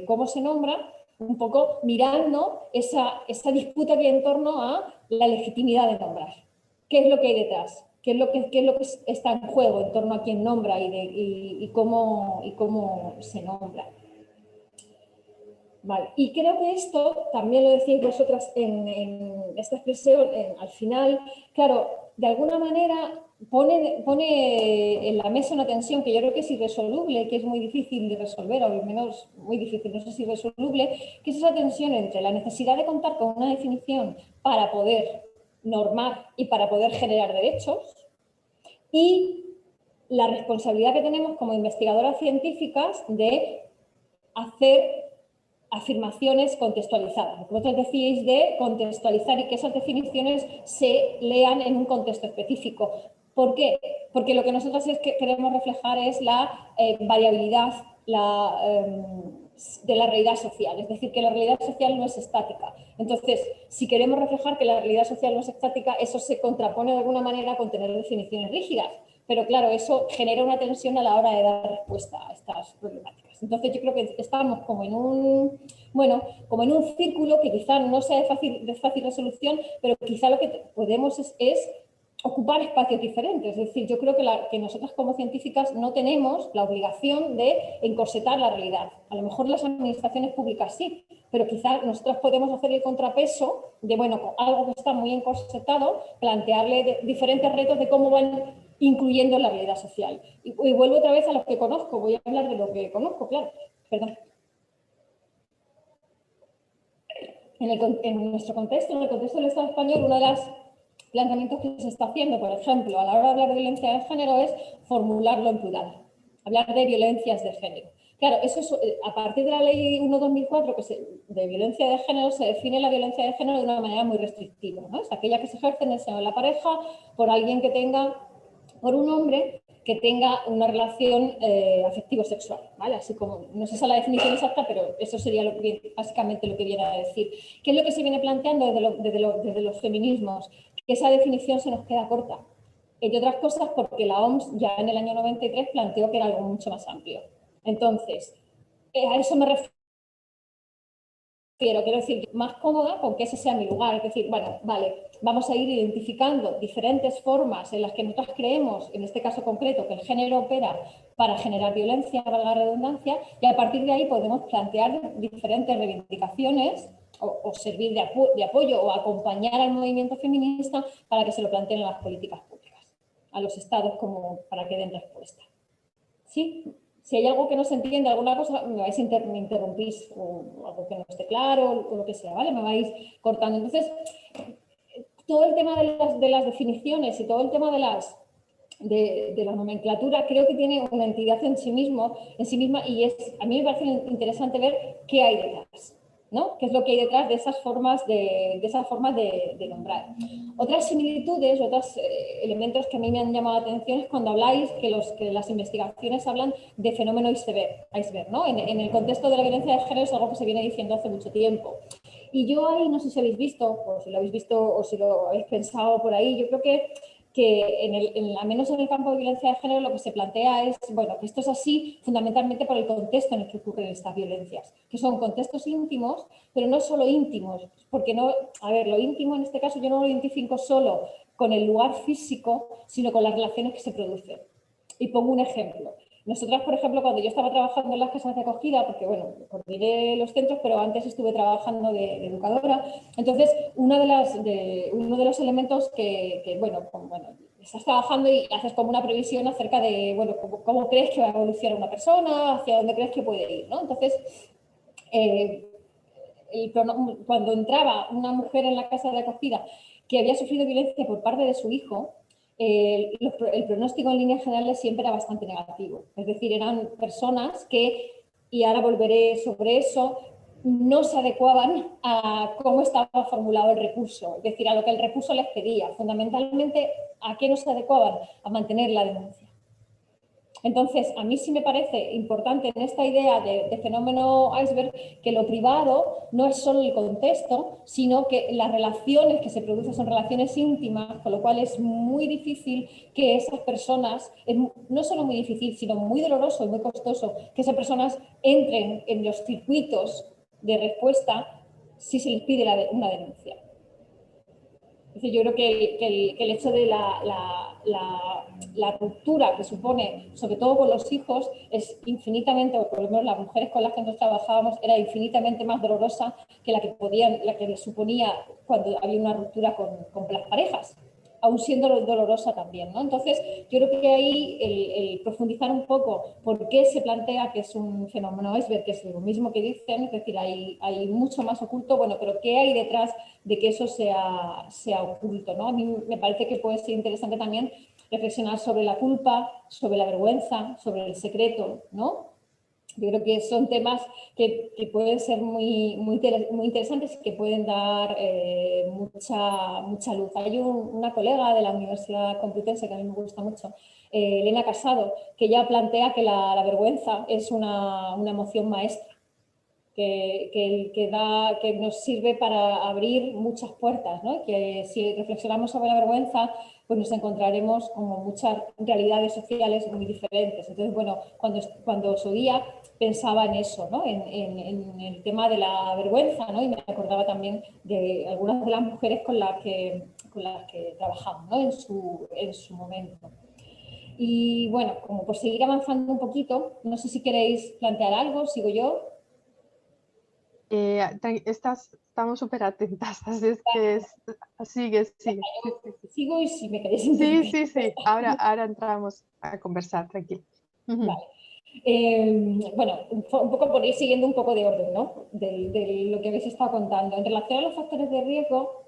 cómo se nombra, un poco mirando esa disputa que hay en torno a la legitimidad de nombrar. ¿Qué es lo que hay detrás? ¿Qué es lo que está en juego en torno a quién nombra y cómo se nombra? Vale. Y creo que esto, también lo decíais vosotras en esta expresión, al final, claro, de alguna manera pone en la mesa una tensión que yo creo que es irresoluble, que es muy difícil de resolver, o al menos muy difícil, no sé si irresoluble, que es esa tensión entre la necesidad de contar con una definición para poder normar y para poder generar derechos, y la responsabilidad que tenemos como investigadoras científicas de hacer afirmaciones contextualizadas. Vosotros decíais de contextualizar y que esas definiciones se lean en un contexto específico. ¿Por qué? Porque lo que nosotros queremos reflejar es la variabilidad de la realidad social, es decir, que la realidad social no es estática. Entonces, si queremos reflejar que la realidad social no es estática, eso se contrapone de alguna manera con tener definiciones rígidas. Pero claro, eso genera una tensión a la hora de dar respuesta a estas problemáticas. Entonces yo creo que estamos como en un círculo que quizá no sea de fácil resolución, pero quizá lo que podemos es ocupar espacios diferentes. Es decir, yo creo que nosotras como científicas no tenemos la obligación de encorsetar la realidad. A lo mejor las administraciones públicas sí, pero quizá nosotros podemos hacer el contrapeso de, bueno, algo que está muy encorsetado, plantearle diferentes retos de cómo van incluyendo la realidad social. Y vuelvo otra vez a lo que conozco, voy a hablar de lo que conozco, claro, perdón. En nuestro contexto, en el contexto del Estado español, uno de los planteamientos que se está haciendo, por ejemplo, a la hora de hablar de violencia de género es formularlo en plural, hablar de violencias de género. Claro, eso es, a partir de la ley 1/2004 de violencia de género, se define la violencia de género de una manera muy restrictiva, ¿no? Es aquella que se ejerce en el seno de la pareja por un hombre que tenga una relación afectivo-sexual, ¿vale? Así como, no sé si es la definición exacta, pero eso sería básicamente lo que viene a decir. ¿Qué es lo que se viene planteando desde los feminismos? Que esa definición se nos queda corta. Entre otras cosas porque la OMS ya en el año 93 planteó que era algo mucho más amplio. Entonces, a eso me refiero. Quiero decir, más cómoda con que ese sea mi lugar. Es decir, bueno, vale, vamos a ir identificando diferentes formas en las que nosotros creemos, en este caso concreto, que el género opera para generar violencia, valga la redundancia, y a partir de ahí podemos plantear diferentes reivindicaciones o servir de apoyo o acompañar al movimiento feminista para que se lo planteen en las políticas públicas, a los estados como para que den respuesta. ¿Sí? Si hay algo que no se entiende, alguna cosa, me interrumpís, o algo que no esté claro, o lo que sea, ¿vale? Me vais cortando. Entonces, todo el tema de las definiciones y todo el tema de la nomenclatura creo que tiene una entidad en sí misma, y a mí me parece interesante ver qué hay detrás, ¿no? ¿Qué es lo que hay detrás de esas formas de nombrar? Otras similitudes, otros elementos que a mí me han llamado la atención es cuando habláis que las investigaciones hablan de fenómeno iceberg, ¿no? En el contexto de la violencia de género es algo que se viene diciendo hace mucho tiempo. Y yo ahí, no sé si habéis visto, o si lo habéis visto, o si lo habéis pensado por ahí, yo creo que al menos en el campo de violencia de género lo que se plantea es, bueno, que esto es así fundamentalmente por el contexto en el que ocurren estas violencias, que son contextos íntimos, pero no solo íntimos, porque lo íntimo en este caso yo no lo identifico solo con el lugar físico, sino con las relaciones que se producen. Y pongo un ejemplo. Nosotras, por ejemplo, cuando yo estaba trabajando en las casas de acogida, porque bueno, coordiné los centros, pero antes estuve trabajando de educadora, entonces uno de los elementos que estás trabajando y haces como una previsión acerca de, bueno, cómo crees que va a evolucionar una persona, hacia dónde crees que puede ir, ¿no? Entonces, cuando entraba una mujer en la casa de acogida que había sufrido violencia por parte de su hijo, el pronóstico en líneas generales siempre era bastante negativo. Es decir, eran personas que y ahora volveré sobre eso, no se adecuaban a cómo estaba formulado el recurso, es decir, a lo que el recurso les pedía. Fundamentalmente, ¿a qué no se adecuaban? A mantener la denuncia. Entonces, a mí sí me parece importante en esta idea de fenómeno iceberg que lo privado no es solo el contexto, sino que las relaciones que se producen son relaciones íntimas, con lo cual es muy difícil que esas personas, no solo muy difícil, sino muy doloroso y muy costoso, que esas personas entren en los circuitos de respuesta si se les pide una denuncia. Yo creo que el hecho de la ruptura que supone, sobre todo con los hijos, es infinitamente, o por lo menos las mujeres con las que nosotros trabajábamos, era infinitamente más dolorosa que la que les suponía cuando había una ruptura con las parejas, aún siendo dolorosa también, ¿no? Entonces, yo creo que ahí el profundizar un poco por qué se plantea que es un fenómeno iceberg, que es lo mismo que dicen, es decir, hay mucho más oculto, bueno, pero ¿qué hay detrás de que eso sea oculto, ¿no? A mí me parece que puede ser interesante también reflexionar sobre la culpa, sobre la vergüenza, sobre el secreto, ¿no? Yo creo que son temas que pueden ser muy interesantes y que pueden dar mucha luz. Hay una colega de la Universidad Complutense que a mí me gusta mucho, Elena Casado, que ya plantea que la vergüenza es una emoción maestra, que nos sirve para abrir muchas puertas, ¿no? Que si reflexionamos sobre la vergüenza, pues nos encontraremos como muchas realidades sociales muy diferentes. Entonces, bueno, cuando os oía pensaba en eso, ¿no? En el tema de la vergüenza, ¿no? Y me acordaba también de algunas de las mujeres con las que trabajamos, ¿no? En su momento. Y bueno, como por seguir avanzando un poquito, no sé si queréis plantear algo, sigo yo. Estamos súper atentas, así es que sigue. Sigo y si me queréis interrumpir. Sí. Ahora entramos a conversar, tranquilo. Vale. Bueno, un poco por ir siguiendo un poco de orden, ¿no? De lo que habéis estado contando. En relación a los factores de riesgo,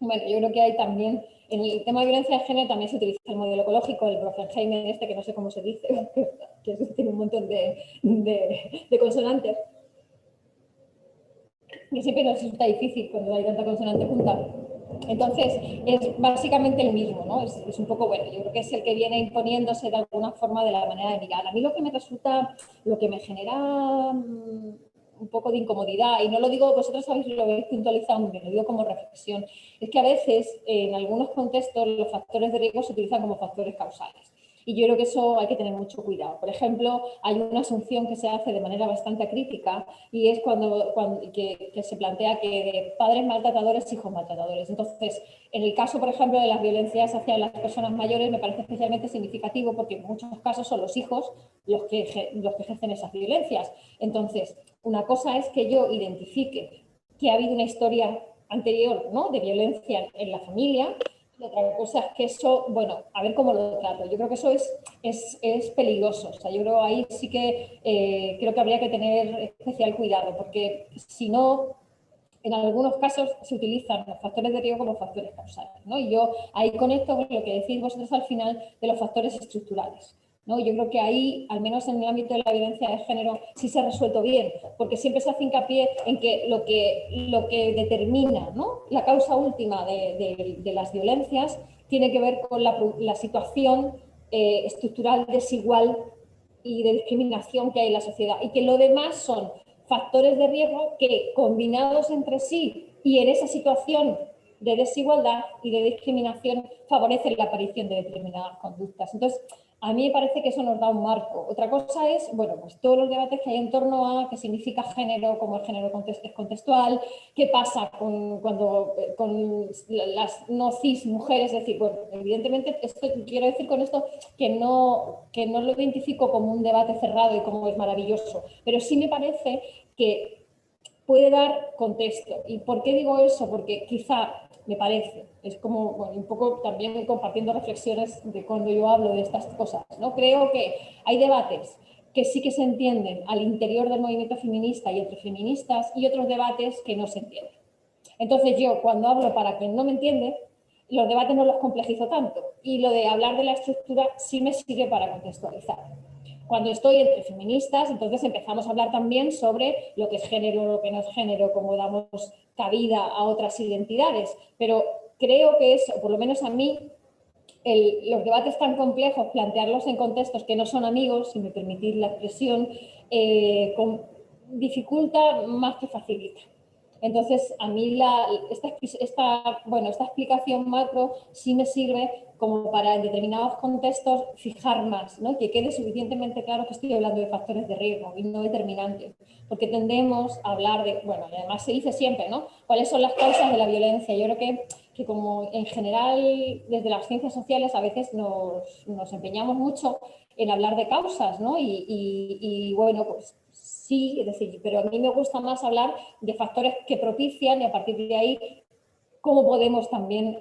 bueno, yo creo que hay también, en el tema de violencia de género también se utiliza el modelo ecológico, el Brockenheimer que no sé cómo se dice, que tiene un montón de consonantes. Y siempre nos resulta difícil cuando hay tanta consonante junta. Entonces, es básicamente lo mismo, ¿no? Es un poco, bueno, yo creo que es el que viene imponiéndose de alguna forma de la manera de mirar. A mí lo que me resulta, lo que me genera un poco de incomodidad, y no lo digo, vosotros lo habéis puntualizado muy bien, lo digo como reflexión, es que a veces, en algunos contextos, los factores de riesgo se utilizan como factores causales. Y yo creo que eso hay que tener mucho cuidado. Por ejemplo, hay una asunción que se hace de manera bastante crítica y es que se plantea que de padres maltratadores, hijos maltratadores. Entonces, en el caso, por ejemplo, de las violencias hacia las personas mayores, me parece especialmente significativo porque en muchos casos son los hijos los que ejercen esas violencias. Entonces, una cosa es que yo identifique que ha habido una historia anterior, ¿no?, de violencia en la familia. Otra cosa es que eso, bueno, a ver cómo lo trato. Yo creo que eso es peligroso. O sea, yo creo ahí sí que creo que habría que tener especial cuidado, porque si no, en algunos casos se utilizan los factores de riesgo como factores causales, ¿no? Y yo ahí conecto con lo que decís vosotros al final de los factores estructurales, ¿no? Yo creo que ahí, al menos en el ámbito de la violencia de género, sí se ha resuelto bien, porque siempre se hace hincapié en que lo que determina, ¿no?, la causa última de las violencias tiene que ver con la situación estructural desigual y de discriminación que hay en la sociedad, y que lo demás son factores de riesgo que, combinados entre sí y en esa situación de desigualdad y de discriminación, favorecen la aparición de determinadas conductas. Entonces, a mí me parece que eso nos da un marco. Otra cosa es, bueno, pues todos los debates que hay en torno a qué significa género, cómo el género es contextual, qué pasa con las no cis mujeres. Es decir, bueno, evidentemente, quiero decir con esto que no lo identifico como un debate cerrado y como es maravilloso, pero sí me parece que puede dar contexto. ¿Y por qué digo eso? Porque quizá, me parece, es como, bueno, un poco también compartiendo reflexiones de cuando yo hablo de estas cosas, ¿no? Creo que hay debates que sí que se entienden al interior del movimiento feminista y entre feministas, y otros debates que no se entienden. Entonces yo, cuando hablo para quien no me entiende, los debates no los complejizo tanto, y lo de hablar de la estructura sí me sirve para contextualizar. cuando estoy entre feministas, entonces empezamos a hablar también sobre lo que es género, lo que no es género, cómo damos cabida a otras identidades. Pero creo que es, o por lo menos a mí, los debates tan complejos, plantearlos en contextos que no son amigos, si me permitís la expresión, dificulta más que facilita. Entonces, a mí esta explicación macro sí me sirve como para en determinados contextos fijar más, ¿no? Que quede suficientemente claro que estoy hablando de factores de riesgo y no determinantes, porque tendemos a hablar de, bueno, y además se dice siempre, ¿no? ¿Cuáles son las causas de la violencia? Yo creo que como en general desde las ciencias sociales a veces nos empeñamos mucho en hablar de causas, ¿no? Y bueno, pues sí, es decir, pero a mí me gusta más hablar de factores que propician y a partir de ahí cómo podemos también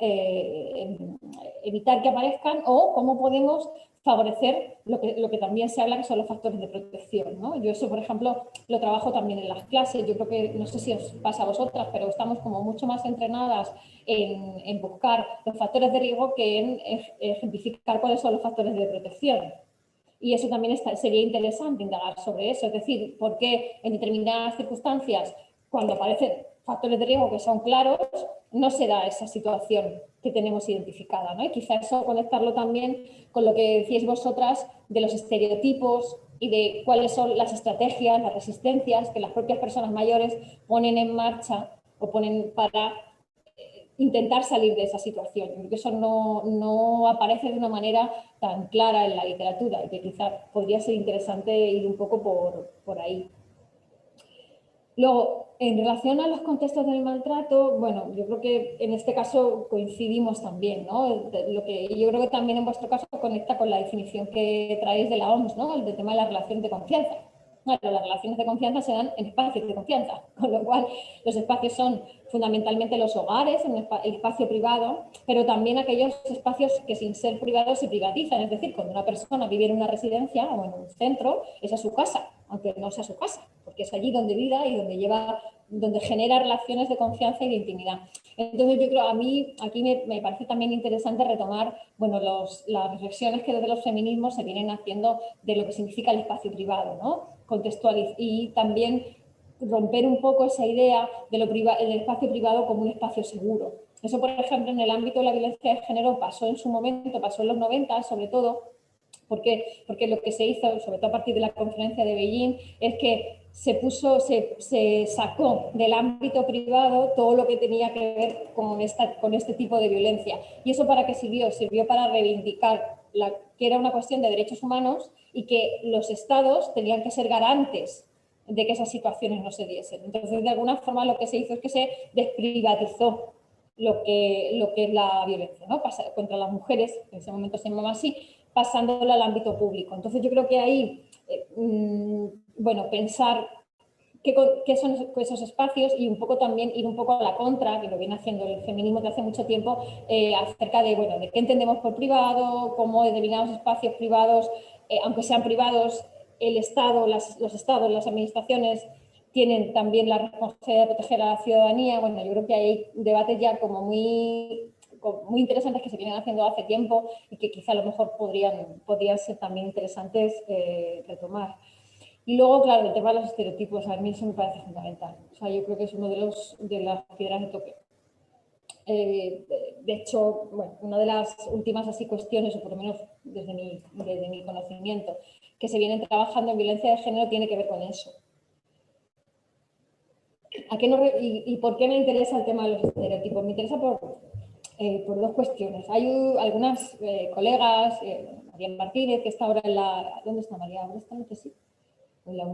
evitar que aparezcan o cómo podemos favorecer lo que también se habla que son los factores de protección, ¿no? Yo eso, por ejemplo, lo trabajo también en las clases. Yo creo que, no sé si os pasa a vosotras, pero estamos como mucho más entrenadas en buscar los factores de riesgo que en ejemplificar cuáles son los factores de protección. Y eso también sería interesante indagar sobre eso, es decir, por qué en determinadas circunstancias, cuando aparecen factores de riesgo que son claros, no se da esa situación que tenemos identificada, ¿no? Y quizá eso conectarlo también con lo que decíais vosotras de los estereotipos y de cuáles son las estrategias, las resistencias que las propias personas mayores ponen en marcha o ponen para intentar salir de esa situación. Yo creo que eso no aparece de una manera tan clara en la literatura y que quizá podría ser interesante ir un poco por ahí. Luego, en relación a los contextos del maltrato, bueno, yo creo que en este caso coincidimos también, ¿no? Yo creo que también en vuestro caso conecta con la definición que traéis de la OMS, ¿no? El tema de las relaciones de confianza. Claro, las relaciones de confianza se dan en espacios de confianza, con lo cual los espacios son fundamentalmente los hogares, el espacio privado, pero también aquellos espacios que sin ser privados se privatizan. Es decir, cuando una persona vive en una residencia o en un centro, esa es su casa, aunque no sea su casa, porque es allí donde vive y donde genera relaciones de confianza y de intimidad. Entonces yo creo, a mí aquí me parece también interesante retomar, bueno, las reflexiones que desde los feminismos se vienen haciendo de lo que significa el espacio privado, ¿no? Y también romper un poco esa idea del espacio privado como un espacio seguro. Eso, por ejemplo, en el ámbito de la violencia de género pasó en su momento, pasó en los 90 sobre todo, porque lo que se hizo, sobre todo a partir de la conferencia de Beijing, es que se sacó del ámbito privado todo lo que tenía que ver con este tipo de violencia. ¿Y eso para qué sirvió? Sirvió para reivindicar que era una cuestión de derechos humanos y que los estados tenían que ser garantes de que esas situaciones no se diesen. Entonces, de alguna forma, lo que se hizo es que se desprivatizó lo que es la violencia, ¿no? Contra las mujeres, en ese momento se llamaba así, pasándolo al ámbito público. Entonces, yo creo que ahí, bueno, pensar qué son esos espacios y un poco también ir un poco a la contra, que lo viene haciendo el feminismo de hace mucho tiempo, acerca de, bueno, de qué entendemos por privado, cómo determinados espacios privados, aunque sean privados, el Estado, los estados, las administraciones tienen también la responsabilidad de proteger a la ciudadanía. Bueno, yo creo que hay debates ya como muy interesantes que se vienen haciendo hace tiempo y que quizá a lo mejor podrían ser también interesantes retomar. Y luego, claro, el tema de los estereotipos, a mí eso me parece fundamental. O sea, yo creo que es uno de las piedras de toque. De hecho, bueno, una de las últimas así cuestiones, o por lo menos desde mi conocimiento, que se vienen trabajando en violencia de género tiene que ver con eso. ¿Y por qué me interesa el tema de los estereotipos? Me interesa por dos cuestiones. Hay algunas colegas, María Martínez, que está ahora en la... ¿Dónde está María? ¿Dónde está? No sé si... En la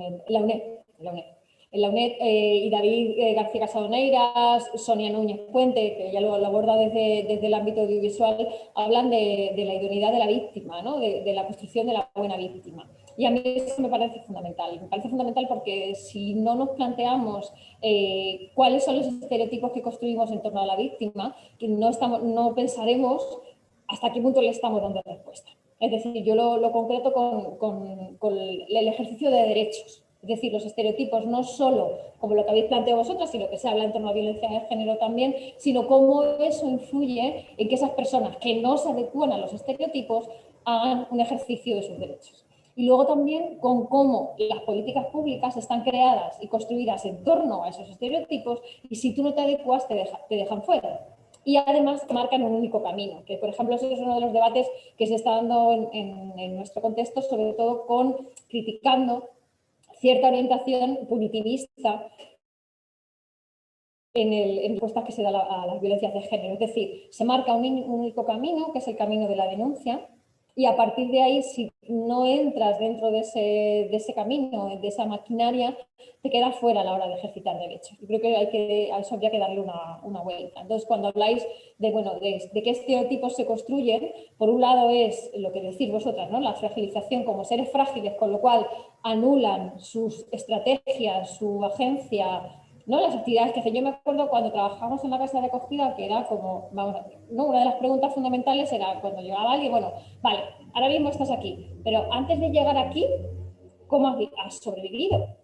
UNED, y David García Casadoneiras, Sonia Núñez Puente, que ya lo aborda desde el ámbito audiovisual, hablan de la idoneidad de la víctima, ¿no? de la construcción de la buena víctima. Y a mí eso me parece fundamental. Me parece fundamental porque si no nos planteamos cuáles son los estereotipos que construimos en torno a la víctima, no pensaremos hasta qué punto le estamos dando respuesta. Es decir, yo lo concreto con el ejercicio de derechos. Es decir, los estereotipos no solo como lo que habéis planteado vosotros, sino que se habla en torno a violencia de género también, sino cómo eso influye en que esas personas que no se adecúan a los estereotipos hagan un ejercicio de sus derechos. y luego también con cómo las políticas públicas están creadas y construidas en torno a esos estereotipos y si tú no te adecuas te dejan fuera. Y además marcan un único camino, que por ejemplo ese es uno de los debates que se está dando en nuestro contexto, sobre todo criticando cierta orientación punitivista en respuestas que se da a las violencias de género. Es decir, se marca un único camino, que es el camino de la denuncia, y a partir de ahí, si no entras dentro de ese camino, de esa maquinaria, te quedas fuera a la hora de ejercitar derechos. Yo creo que a eso habría que darle una vuelta. Entonces, cuando habláis de qué estereotipos se construyen, por un lado es lo que decís vosotras, ¿no? La fragilización como seres frágiles, con lo cual anulan sus estrategias, su agencia, ¿no? Las actividades que hace. Yo me acuerdo cuando trabajamos en la casa de acogida, que era como, vamos, ¿no? Una de las preguntas fundamentales era cuando llegaba alguien, bueno, vale, ahora mismo estás aquí, pero antes de llegar aquí, ¿cómo has sobrevivido?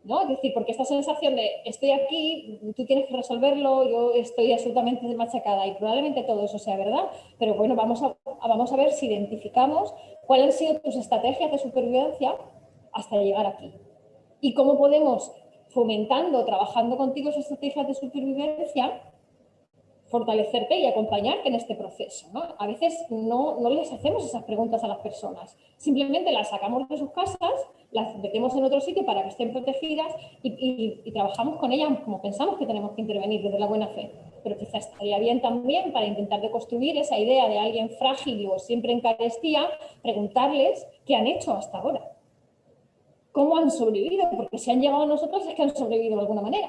¿No? Es decir, porque esta sensación de estoy aquí, tú tienes que resolverlo, yo estoy absolutamente machacada y probablemente todo eso sea verdad, pero bueno, vamos a ver si identificamos cuáles han sido tus estrategias de supervivencia hasta llegar aquí y cómo podemos, fomentando, trabajando contigo esas estrategias de supervivencia, fortalecerte y acompañarte en este proceso, ¿no? A veces no les hacemos esas preguntas a las personas, simplemente las sacamos de sus casas, las metemos en otro sitio para que estén protegidas y trabajamos con ellas como pensamos que tenemos que intervenir desde la buena fe. Pero quizás estaría bien también para intentar deconstruir esa idea de alguien frágil o siempre en carestía, preguntarles qué han hecho hasta ahora. ¿Cómo han sobrevivido? Porque si han llegado a nosotros es que han sobrevivido de alguna manera.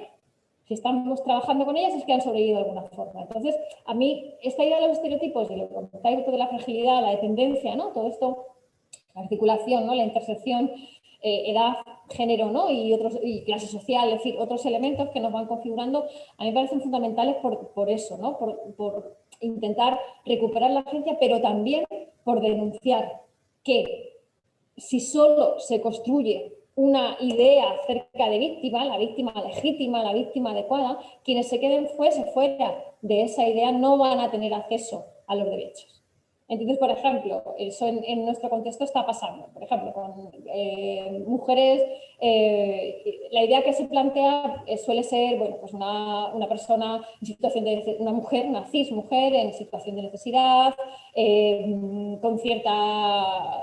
Si estamos trabajando con ellas es que han sobrevivido de alguna forma. Entonces, a mí, esta idea de los estereotipos, de lo que comentáis de la fragilidad, la dependencia, ¿no? Todo esto, la articulación, ¿no? La intersección, edad, género, ¿no? Y clase social, es decir, otros elementos que nos van configurando, a mí me parecen fundamentales por eso, ¿no? Por intentar recuperar la agencia, pero también por denunciar que si solo se construye una idea acerca de víctima, la víctima legítima, la víctima adecuada, quienes se queden fuera de esa idea no van a tener acceso a los derechos. Entonces, por ejemplo, eso en nuestro contexto está pasando. Por ejemplo, con mujeres, la idea que se plantea suele ser, bueno, pues una persona en situación de una mujer, una cis mujer en situación de necesidad, con cierta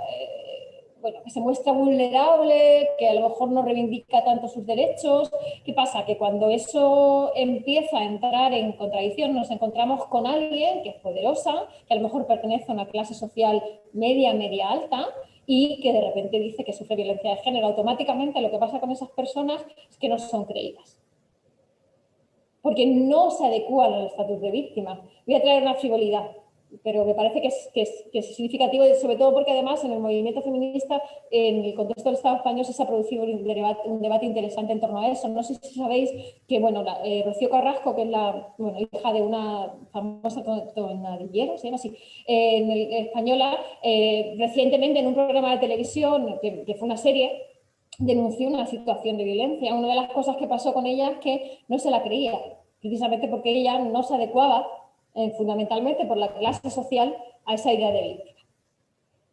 bueno, que se muestra vulnerable, que a lo mejor no reivindica tanto sus derechos. ¿Qué pasa? Que cuando eso empieza a entrar en contradicción, nos encontramos con alguien que es poderosa, que a lo mejor pertenece a una clase social media alta, y que de repente dice que sufre violencia de género. Automáticamente lo que pasa con esas personas es que no son creídas, porque no se adecúan al estatus de víctima. Voy a traer una frivolidad, pero me parece que es significativo, sobre todo porque además en el movimiento feminista, en el contexto del Estado español, se ha producido un debate interesante en torno a eso. No sé si sabéis que, bueno, Rocío Carrasco, que es la hija de una famosa tonadillera, se llama así, española, recientemente en un programa de televisión, que fue una serie, denunció una situación de violencia. Una de las cosas que pasó con ella es que no se la creía, precisamente porque ella no se adecuaba fundamentalmente por la clase social a esa idea de víctima.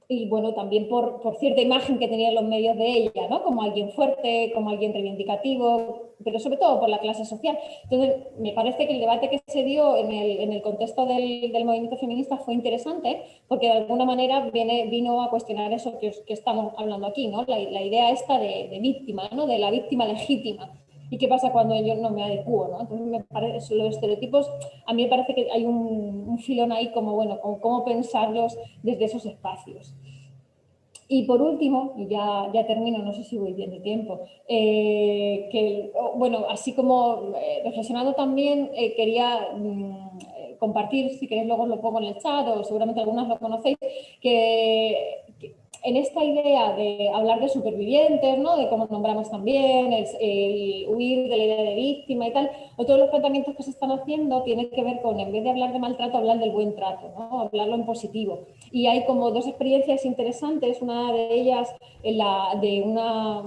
Y bueno, también por cierta imagen que tenían los medios de ella, ¿no? Como alguien fuerte, como alguien reivindicativo, pero sobre todo por la clase social. Entonces, me parece que el debate que se dio en el contexto del movimiento feminista fue interesante, porque de alguna manera vino a cuestionar eso que estamos hablando aquí, ¿no? La idea esta de víctima, ¿no? De la víctima legítima. ¿Y qué pasa cuando yo no me adecuo, ¿no? Entonces, me parece, los estereotipos, a mí me parece que hay un filón ahí como, bueno, como cómo pensarlos desde esos espacios. Y por último, y ya termino, no sé si voy bien de tiempo, bueno, así como reflexionando también, quería compartir, si queréis luego lo pongo en el chat, o seguramente algunas lo conocéis, que en esta idea de hablar de supervivientes, ¿no? De cómo nombramos también, el huir de la idea de víctima y tal, otro de los planteamientos que se están haciendo tiene que ver con, en vez de hablar de maltrato, hablar del buen trato, ¿no? Hablarlo en positivo. Y hay como dos experiencias interesantes, una de ellas de una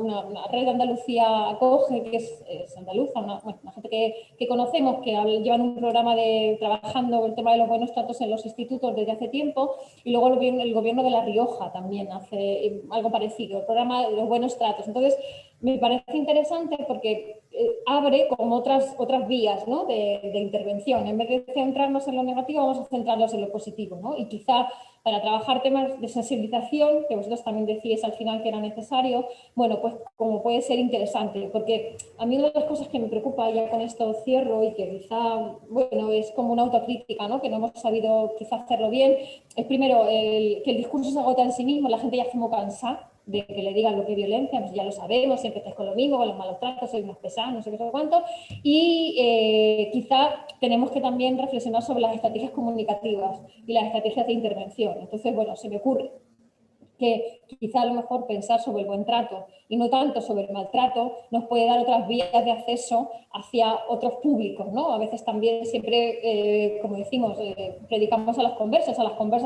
red de Andalucía Acoge, que es andaluza, una gente que conocemos, que llevan un programa trabajando el tema de los buenos tratos en los institutos desde hace tiempo, y luego el gobierno de La Rioja también hace hace algo parecido, el programa de los buenos tratos. Entonces, me parece interesante porque abre como otras vías, ¿no?, de intervención. En vez de centrarnos en lo negativo, vamos a centrarnos en lo positivo, ¿no? Y quizá para trabajar temas de sensibilización, que vosotros también decíais al final que era necesario, bueno, pues como puede ser interesante, porque a mí una de las cosas que me preocupa, ya con esto cierro, y que quizá, bueno, es como una autocrítica, ¿no?, que no hemos sabido quizá hacerlo bien, es primero que el discurso se agota en sí mismo, la gente ya está muy cansada de que le digan lo que es violencia, pues ya lo sabemos, siempre estáis con lo mismo, con los malos tratos, sois más pesados, no sé qué, no sé cuánto, y quizá tenemos que también reflexionar sobre las estrategias comunicativas y las estrategias de intervención. Entonces, bueno, se me ocurre que quizá a lo mejor pensar sobre el buen trato y no tanto sobre el maltrato nos puede dar otras vías de acceso hacia otros públicos, ¿no? A veces también siempre, como decimos, predicamos a las conversas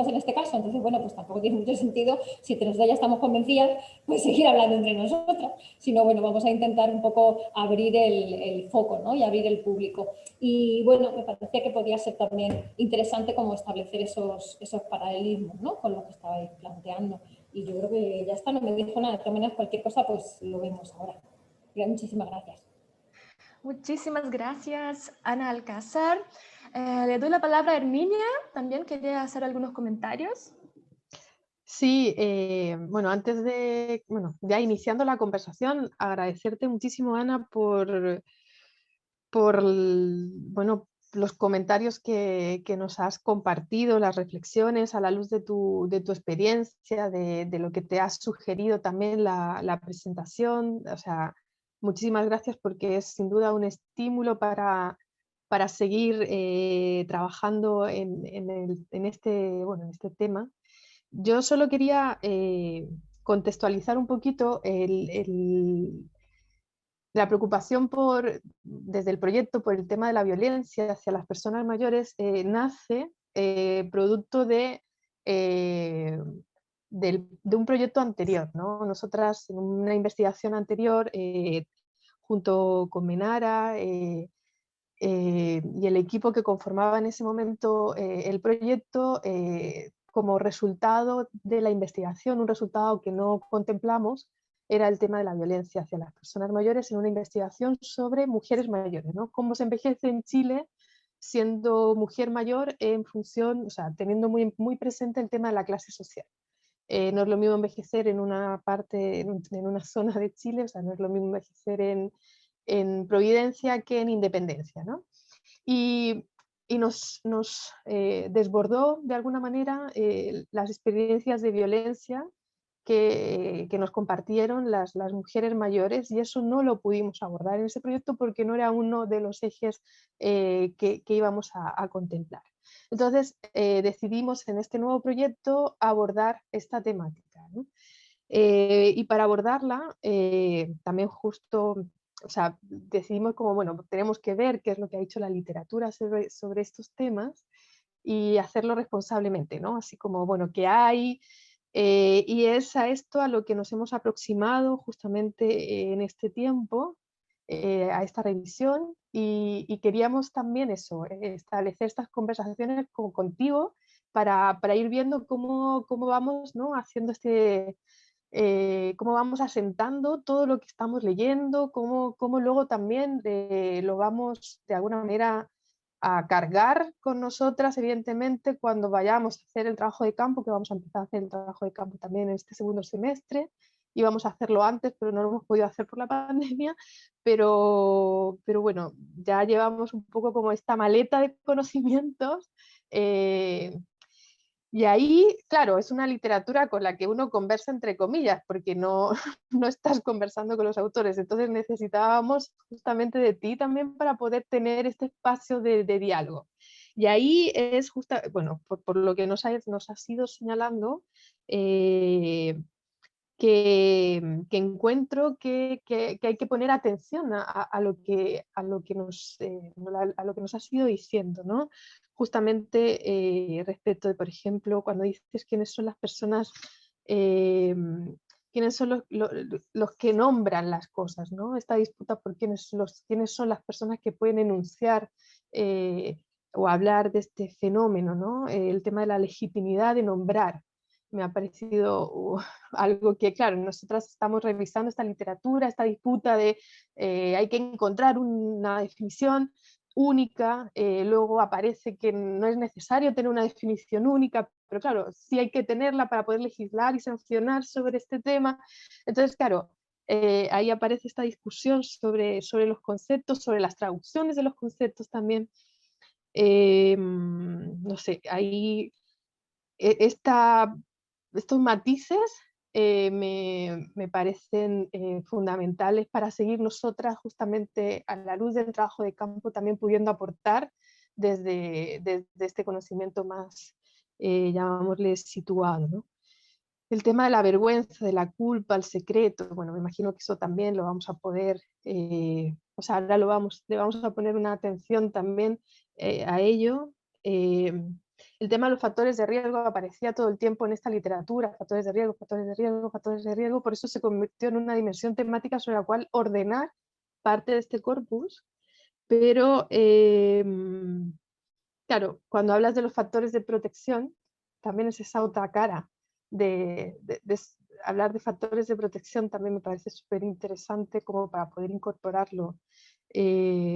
en este caso, entonces, bueno, pues tampoco tiene mucho sentido, si entre nosotros ya estamos convencidas, pues seguir hablando entre nosotras, sino, bueno, vamos a intentar un poco abrir el foco, ¿no?, y abrir el público. Y, bueno, me parecía que podía ser también interesante como establecer esos paralelismos, ¿no?, con lo que estabais planteando. Y yo creo que ya está, no me dijo nada. De todas maneras, cualquier cosa, pues lo vemos ahora. Muchísimas gracias. Muchísimas gracias, Ana Alcázar. Le doy la palabra a Herminia, también quería hacer algunos comentarios. Sí, bueno, antes de, ya iniciando la conversación, agradecerte muchísimo, Ana, bueno, los comentarios que nos has compartido, las reflexiones a la luz de tu experiencia, de lo que te has sugerido también la presentación. O sea, muchísimas gracias, porque es sin duda un estímulo para seguir trabajando en este tema. Yo solo quería contextualizar un poquito la preocupación desde el proyecto por el tema de la violencia hacia las personas mayores. Nace producto de un proyecto anterior, ¿no? Nosotras, en una investigación anterior, junto con Menara y el equipo que conformaba en ese momento el proyecto, como resultado de la investigación, un resultado que no contemplamos, era el tema de la violencia hacia las personas mayores, en una investigación sobre mujeres mayores, ¿no? Cómo se envejece en Chile siendo mujer mayor en función, o sea, teniendo muy, muy presente el tema de la clase social. No es lo mismo envejecer en una parte, en una zona de Chile, o sea, no es lo mismo envejecer en Providencia que en Independencia, ¿no? Y nos desbordó de alguna manera las experiencias de violencia que nos compartieron las mujeres mayores, y eso no lo pudimos abordar en ese proyecto porque no era uno de los ejes que íbamos a contemplar. Entonces decidimos en este nuevo proyecto abordar esta temática, ¿no? Y para abordarla también justo, o sea, decidimos como, bueno, tenemos que ver qué es lo que ha dicho la literatura sobre estos temas y hacerlo responsablemente, ¿no? Así como, bueno, ¿qué hay? Y es a esto a lo que nos hemos aproximado justamente en este tiempo, a esta revisión, y queríamos también eso, establecer estas conversaciones contigo para ir viendo cómo vamos, ¿no?, haciendo cómo vamos asentando todo lo que estamos leyendo, cómo luego también lo vamos de alguna manera a cargar con nosotras, evidentemente, cuando vayamos a hacer el trabajo de campo, que vamos a empezar a hacer el trabajo de campo también en este segundo semestre. Íbamos a hacerlo antes, pero no lo hemos podido hacer por la pandemia, pero bueno, ya llevamos un poco como esta maleta de conocimientos. Y ahí, claro, es una literatura con la que uno conversa entre comillas, porque no, no estás conversando con los autores. Entonces necesitábamos justamente de ti también para poder tener este espacio de diálogo. Y ahí es justo, bueno, por lo que nos has ido señalando, que encuentro que hay que poner atención a lo que nos has ido diciendo, ¿no? Justamente respecto de, por ejemplo, cuando dices quiénes son las personas, quiénes son los que nombran las cosas, ¿no? Esta disputa por quiénes son las personas que pueden enunciar o hablar de este fenómeno, ¿no? El tema de la legitimidad de nombrar. me ha parecido algo que, claro, nosotras estamos revisando esta literatura, esta disputa de hay que encontrar una definición única, luego aparece que no es necesario tener una definición única, pero claro, sí hay que tenerla para poder legislar y sancionar sobre este tema. Entonces, claro, ahí aparece esta discusión sobre los conceptos, sobre las traducciones de los conceptos también. No sé, ahí estos matices me parecen fundamentales para seguir nosotras justamente a la luz del trabajo de campo, también pudiendo aportar desde este conocimiento más, llamámosle, situado, ¿no? El tema de la vergüenza, de la culpa, el secreto, bueno, me imagino que eso también lo vamos a poder, o sea, ahora le vamos a poner una atención también a ello. El tema de los factores de riesgo aparecía todo el tiempo en esta literatura, factores de riesgo, factores de riesgo, factores de riesgo, por eso se convirtió en una dimensión temática sobre la cual ordenar parte de este corpus, pero claro, cuando hablas de los factores de protección, también es esa otra cara de hablar de factores de protección, también me parece súper interesante como para poder incorporarlo,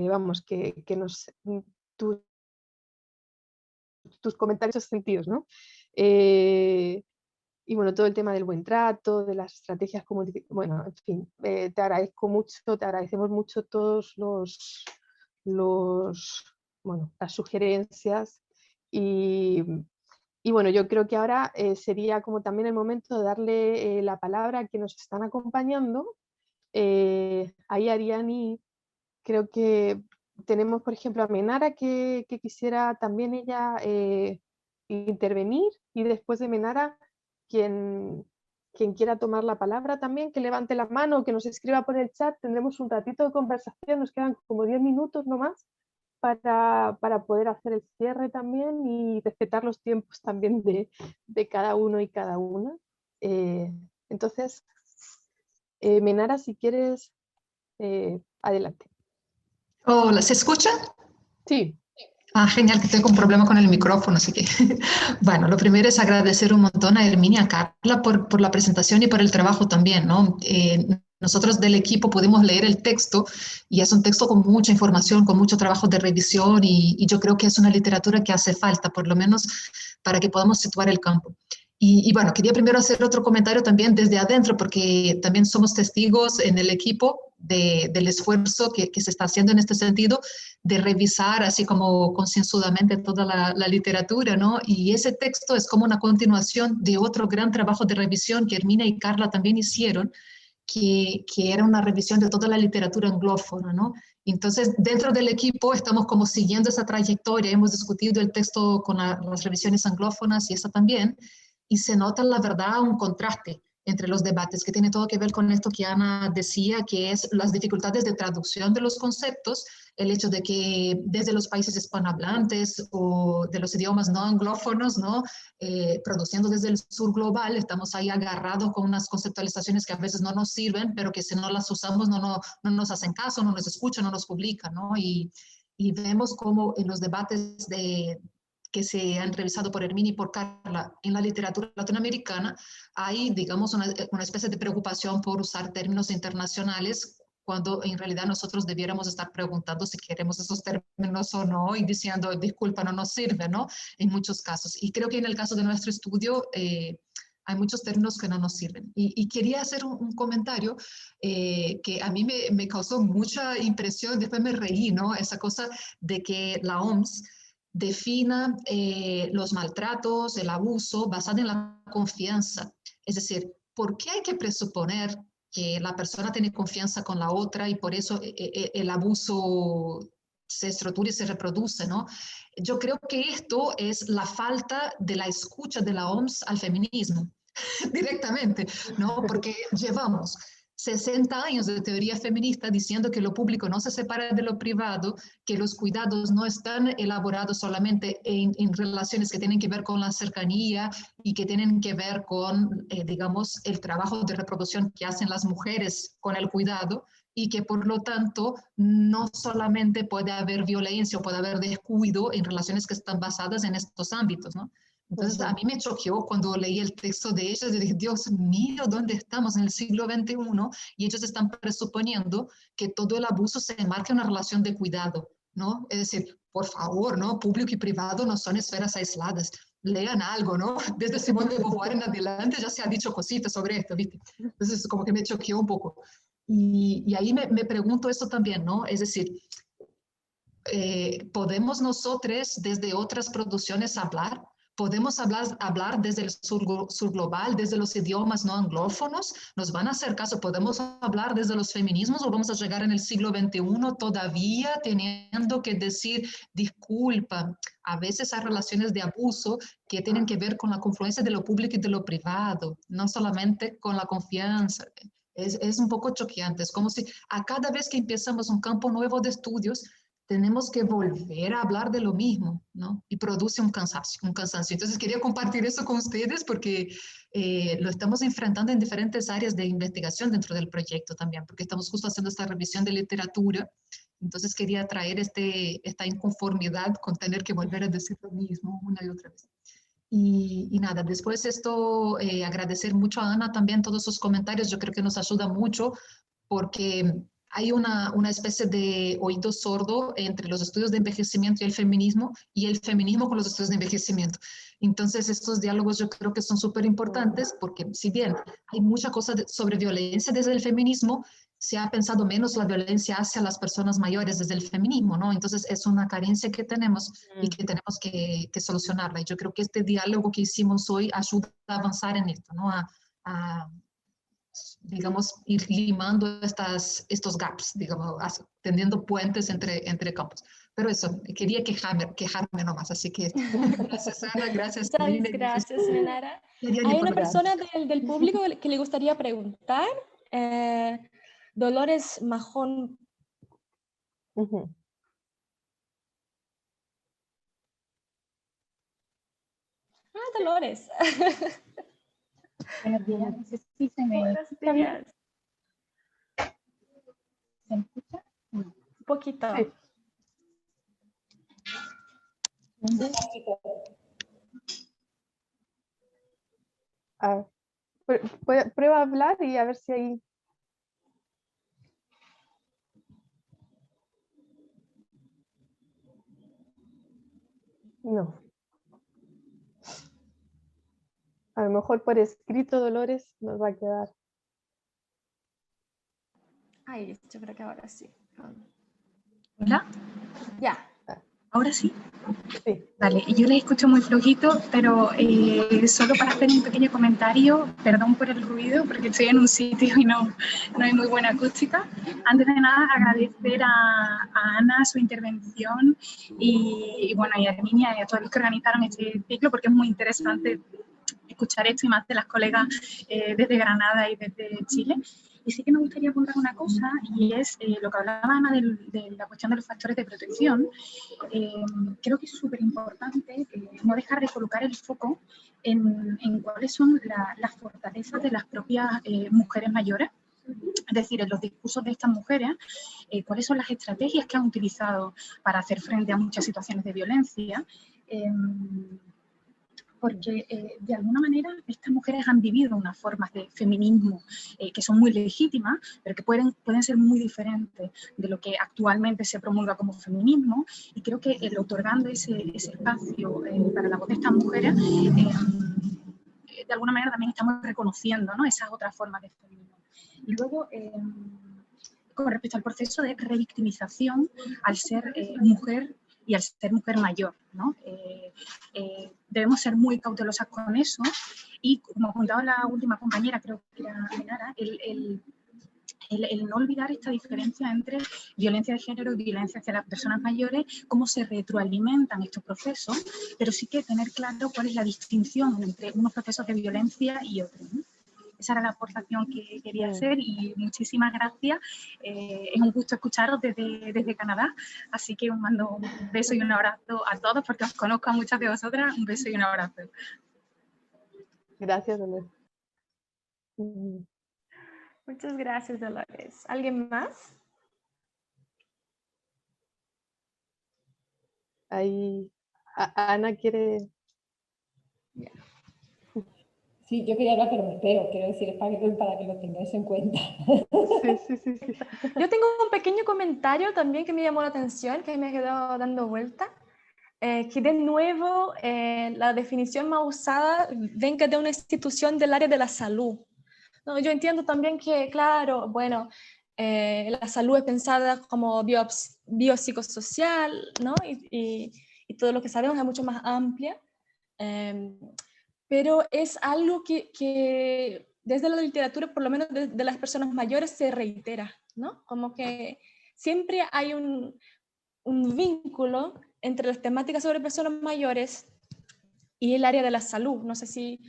vamos, que tus comentarios sentidos, ¿no? Y bueno, todo el tema del buen trato, de las estrategias comunicativas, bueno, en fin, te agradezco mucho, te agradecemos mucho todos las sugerencias y bueno, yo creo que ahora sería como también el momento de darle la palabra a quienes nos están acompañando. Ahí Ariani, creo que tenemos por ejemplo a Menara que quisiera también ella intervenir, y después de Menara quien quiera tomar la palabra también, que levante la mano o que nos escriba por el chat. Tendremos un ratito de conversación, nos quedan como 10 minutos nomás para poder hacer el cierre también y respetar los tiempos también de cada uno y cada una. Entonces, Menara, si quieres, adelante. Hola, ¿se escucha? Sí. Ah, genial, que tengo un problema con el micrófono, así que... Bueno, lo primero es agradecer un montón a Herminia, a Carla por la presentación y por el trabajo también, ¿no? Nosotros del equipo pudimos leer el texto y es un texto con mucha información, con mucho trabajo de revisión y yo creo que es una literatura que hace falta, por lo menos para que podamos situar el campo. Y bueno, quería primero hacer otro comentario también desde adentro, porque también somos testigos en el equipo del esfuerzo que se está haciendo en este sentido, de revisar así como concienzudamente toda la literatura, ¿no? Y ese texto es como una continuación de otro gran trabajo de revisión que Herminia y Carla también hicieron, que era una revisión de toda la literatura anglófona, ¿no? Entonces, dentro del equipo estamos como siguiendo esa trayectoria, hemos discutido el texto con las revisiones anglófonas y esa también, y se nota, la verdad, un contraste entre los debates, que tiene todo que ver con esto que Ana decía, que es las dificultades de traducción de los conceptos, el hecho de que desde los países hispanohablantes o de los idiomas no anglófonos, ¿no? Produciendo desde el sur global, estamos ahí agarrados con unas conceptualizaciones que a veces no nos sirven, pero que si no las usamos no nos hacen caso, no nos escuchan, no nos publican, ¿no? Y vemos cómo en los debates que se han revisado por Herminia y por Carla en la literatura latinoamericana, hay, digamos, una especie de preocupación por usar términos internacionales, cuando en realidad nosotros debiéramos estar preguntando si queremos esos términos o no, y diciendo, disculpa, no nos sirve, ¿no? En muchos casos. Y creo que en el caso de nuestro estudio, hay muchos términos que no nos sirven. Y quería hacer un comentario que a mí me causó mucha impresión, después me reí, ¿no? Esa cosa de que la OMS defina los maltratos, el abuso, basado en la confianza. Es decir, ¿por qué hay que presuponer que la persona tiene confianza con la otra y por eso el abuso se estructura y se reproduce, ¿no? Yo creo que esto es la falta de la escucha de la OMS al feminismo, directamente, ¿no? Porque llevamos 60 años de teoría feminista diciendo que lo público no se separa de lo privado, que los cuidados no están elaborados solamente en relaciones que tienen que ver con la cercanía y que tienen que ver con, digamos, el trabajo de reproducción que hacen las mujeres con el cuidado, y que por lo tanto no solamente puede haber violencia o puede haber descuido en relaciones que están basadas en estos ámbitos, ¿no? Entonces, a mí me choqueó cuando leí el texto de ellas y dije, Dios mío, ¿dónde estamos? En el siglo XXI, y ellos están presuponiendo que todo el abuso se enmarca en una relación de cuidado, ¿no? Es decir, por favor, ¿no? Público y privado no son esferas aisladas. Lean algo, ¿no? Desde Simone de Beauvoir en adelante ya se ha dicho cositas sobre esto, ¿viste? Entonces, como que me choqueó un poco. Y ahí me pregunto eso también, ¿no? Es decir, ¿podemos nosotros desde otras producciones hablar? ¿Podemos hablar desde el sur global, desde los idiomas no anglófonos? ¿Nos van a hacer caso? ¿Podemos hablar desde los feminismos o vamos a llegar en el siglo XXI todavía teniendo que decir, disculpa, a veces hay relaciones de abuso que tienen que ver con la confluencia de lo público y de lo privado, no solamente con la confianza? Es un poco choqueante, es como si a cada vez que empezamos un campo nuevo de estudios, tenemos que volver a hablar de lo mismo, ¿no? Y produce un cansancio, un cansancio. Entonces quería compartir eso con ustedes porque lo estamos enfrentando en diferentes áreas de investigación dentro del proyecto también, porque estamos justo haciendo esta revisión de literatura. Entonces quería traer esta inconformidad con tener que volver a decir lo mismo una y otra vez. Y nada, después esto, agradecer mucho a Ana también todos sus comentarios, yo creo que nos ayuda mucho porque hay una especie de oído sordo entre los estudios de envejecimiento y el feminismo con los estudios de envejecimiento. Entonces, estos diálogos yo creo que son súper importantes porque si bien hay mucha cosa sobre violencia desde el feminismo, se ha pensado menos la violencia hacia las personas mayores desde el feminismo, ¿no? Entonces, es una carencia que tenemos y que tenemos que solucionarla. Y yo creo que este diálogo que hicimos hoy ayuda a avanzar en esto, ¿no? A digamos, ir limando estos gaps, digamos, tendiendo puentes entre campos. Pero eso, quería quejarme nomás, así que gracias Ana, gracias Muchas gracias, Nara. Hay una persona del público que le gustaría preguntar, Dolores Majón. Dolores. Buenos días, no sé si se me escucha bien. ¿Se me escucha? No. Un poquito. Sí. Prueba a hablar y a ver si hay... No. A lo mejor por escrito, Dolores, nos va a quedar. Ay, yo creo que ahora sí. ¿Hola? Ya. ¿Ahora sí? Sí. Vale, yo les escucho muy flojito, pero solo para hacer un pequeño comentario, perdón por el ruido, porque estoy en un sitio y no hay muy buena acústica. Antes de nada, agradecer a Ana su intervención y bueno, y a Herminia y a todos los que organizaron este ciclo, porque es muy interesante escuchar esto y más de las colegas desde Granada y desde Chile. Y sí que me gustaría apuntar una cosa, y es lo que hablaba Ana de la cuestión de los factores de protección. Creo que es súper importante no dejar de colocar el foco en cuáles son las fortalezas de las propias mujeres mayores. Es decir, en los discursos de estas mujeres, cuáles son las estrategias que han utilizado para hacer frente a muchas situaciones de violencia. Porque de alguna manera estas mujeres han vivido unas formas de feminismo que son muy legítimas, pero que pueden ser muy diferentes de lo que actualmente se promulga como feminismo, y creo que otorgando ese espacio para la voz de estas mujeres, de alguna manera también estamos reconociendo, ¿no?, esas otras formas de feminismo. Y luego, con respecto al proceso de revictimización al ser mujer y al ser mujer mayor, ¿no? Debemos ser muy cautelosas con eso, y como apuntaba la última compañera, creo que era Nara, el no olvidar esta diferencia entre violencia de género y violencia hacia las personas mayores, cómo se retroalimentan estos procesos, pero sí que tener claro cuál es la distinción entre unos procesos de violencia y otros, ¿no? Esa era la aportación que quería hacer, y muchísimas gracias. Es un gusto escucharos desde Canadá, así que os mando un beso y un abrazo a todos, porque os conozco a muchas de vosotras. Un beso y un abrazo. Gracias, Dolores. Muchas gracias, Dolores. ¿Alguien más? Ahí Ana quiere... Sí, yo quería hablar, pero me espero, quiero decir, es para que lo tengáis en cuenta. Sí. Yo tengo un pequeño comentario también que me llamó la atención, que me quedó dando vuelta, que de nuevo la definición más usada venga de una institución del área de la salud. No, yo entiendo también que, claro, bueno, la salud es pensada como biopsicosocial, ¿no? Y todo lo que sabemos es mucho más amplia. Pero es algo que desde la literatura, por lo menos de las personas mayores, se reitera, ¿no? Como que siempre hay un vínculo entre las temáticas sobre personas mayores y el área de la salud. No sé si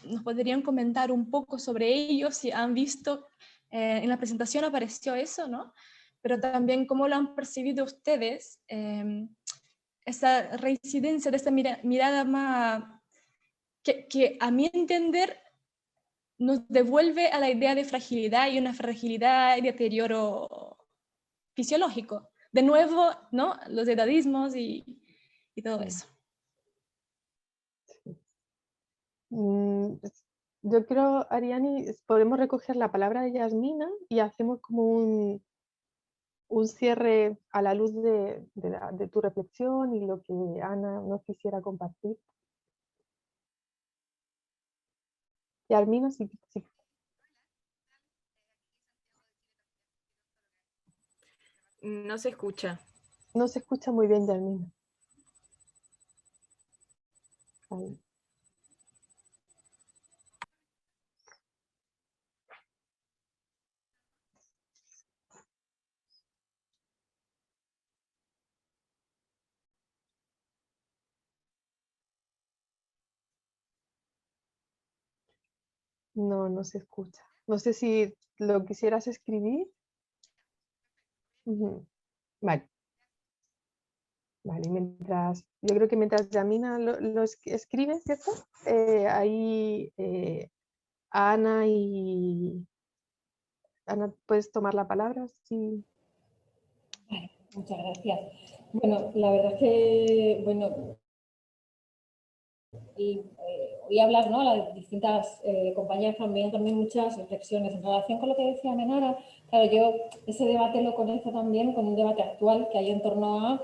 nos podrían comentar un poco sobre ello, si han visto, en la presentación apareció eso, ¿no? Pero también cómo lo han percibido ustedes, esa reincidencia de esta mirada más, que a mi entender nos devuelve a la idea de fragilidad y una fragilidad y deterioro fisiológico. De nuevo, ¿no? Los edadismos y todo eso. Yo creo, Ariani, podemos recoger la palabra de Yasmina y hacemos como un cierre a la luz de tu reflexión y lo que Ana nos quisiera compartir. Yasmina, sí. No se escucha. No se escucha muy bien, Yasmina. Ahí. No se escucha. No sé si lo quisieras escribir. Vale. Vale, yo creo que mientras Yamina lo escribe, ¿cierto? Ahí Ana Ana, ¿puedes tomar la palabra? Sí. Vale, muchas gracias. Bueno, la verdad es que, bueno, y oí hablar, ¿no? Las distintas compañeras también muchas reflexiones en relación con lo que decía Menara. Claro, yo ese debate lo conecto también con un debate actual que hay en torno a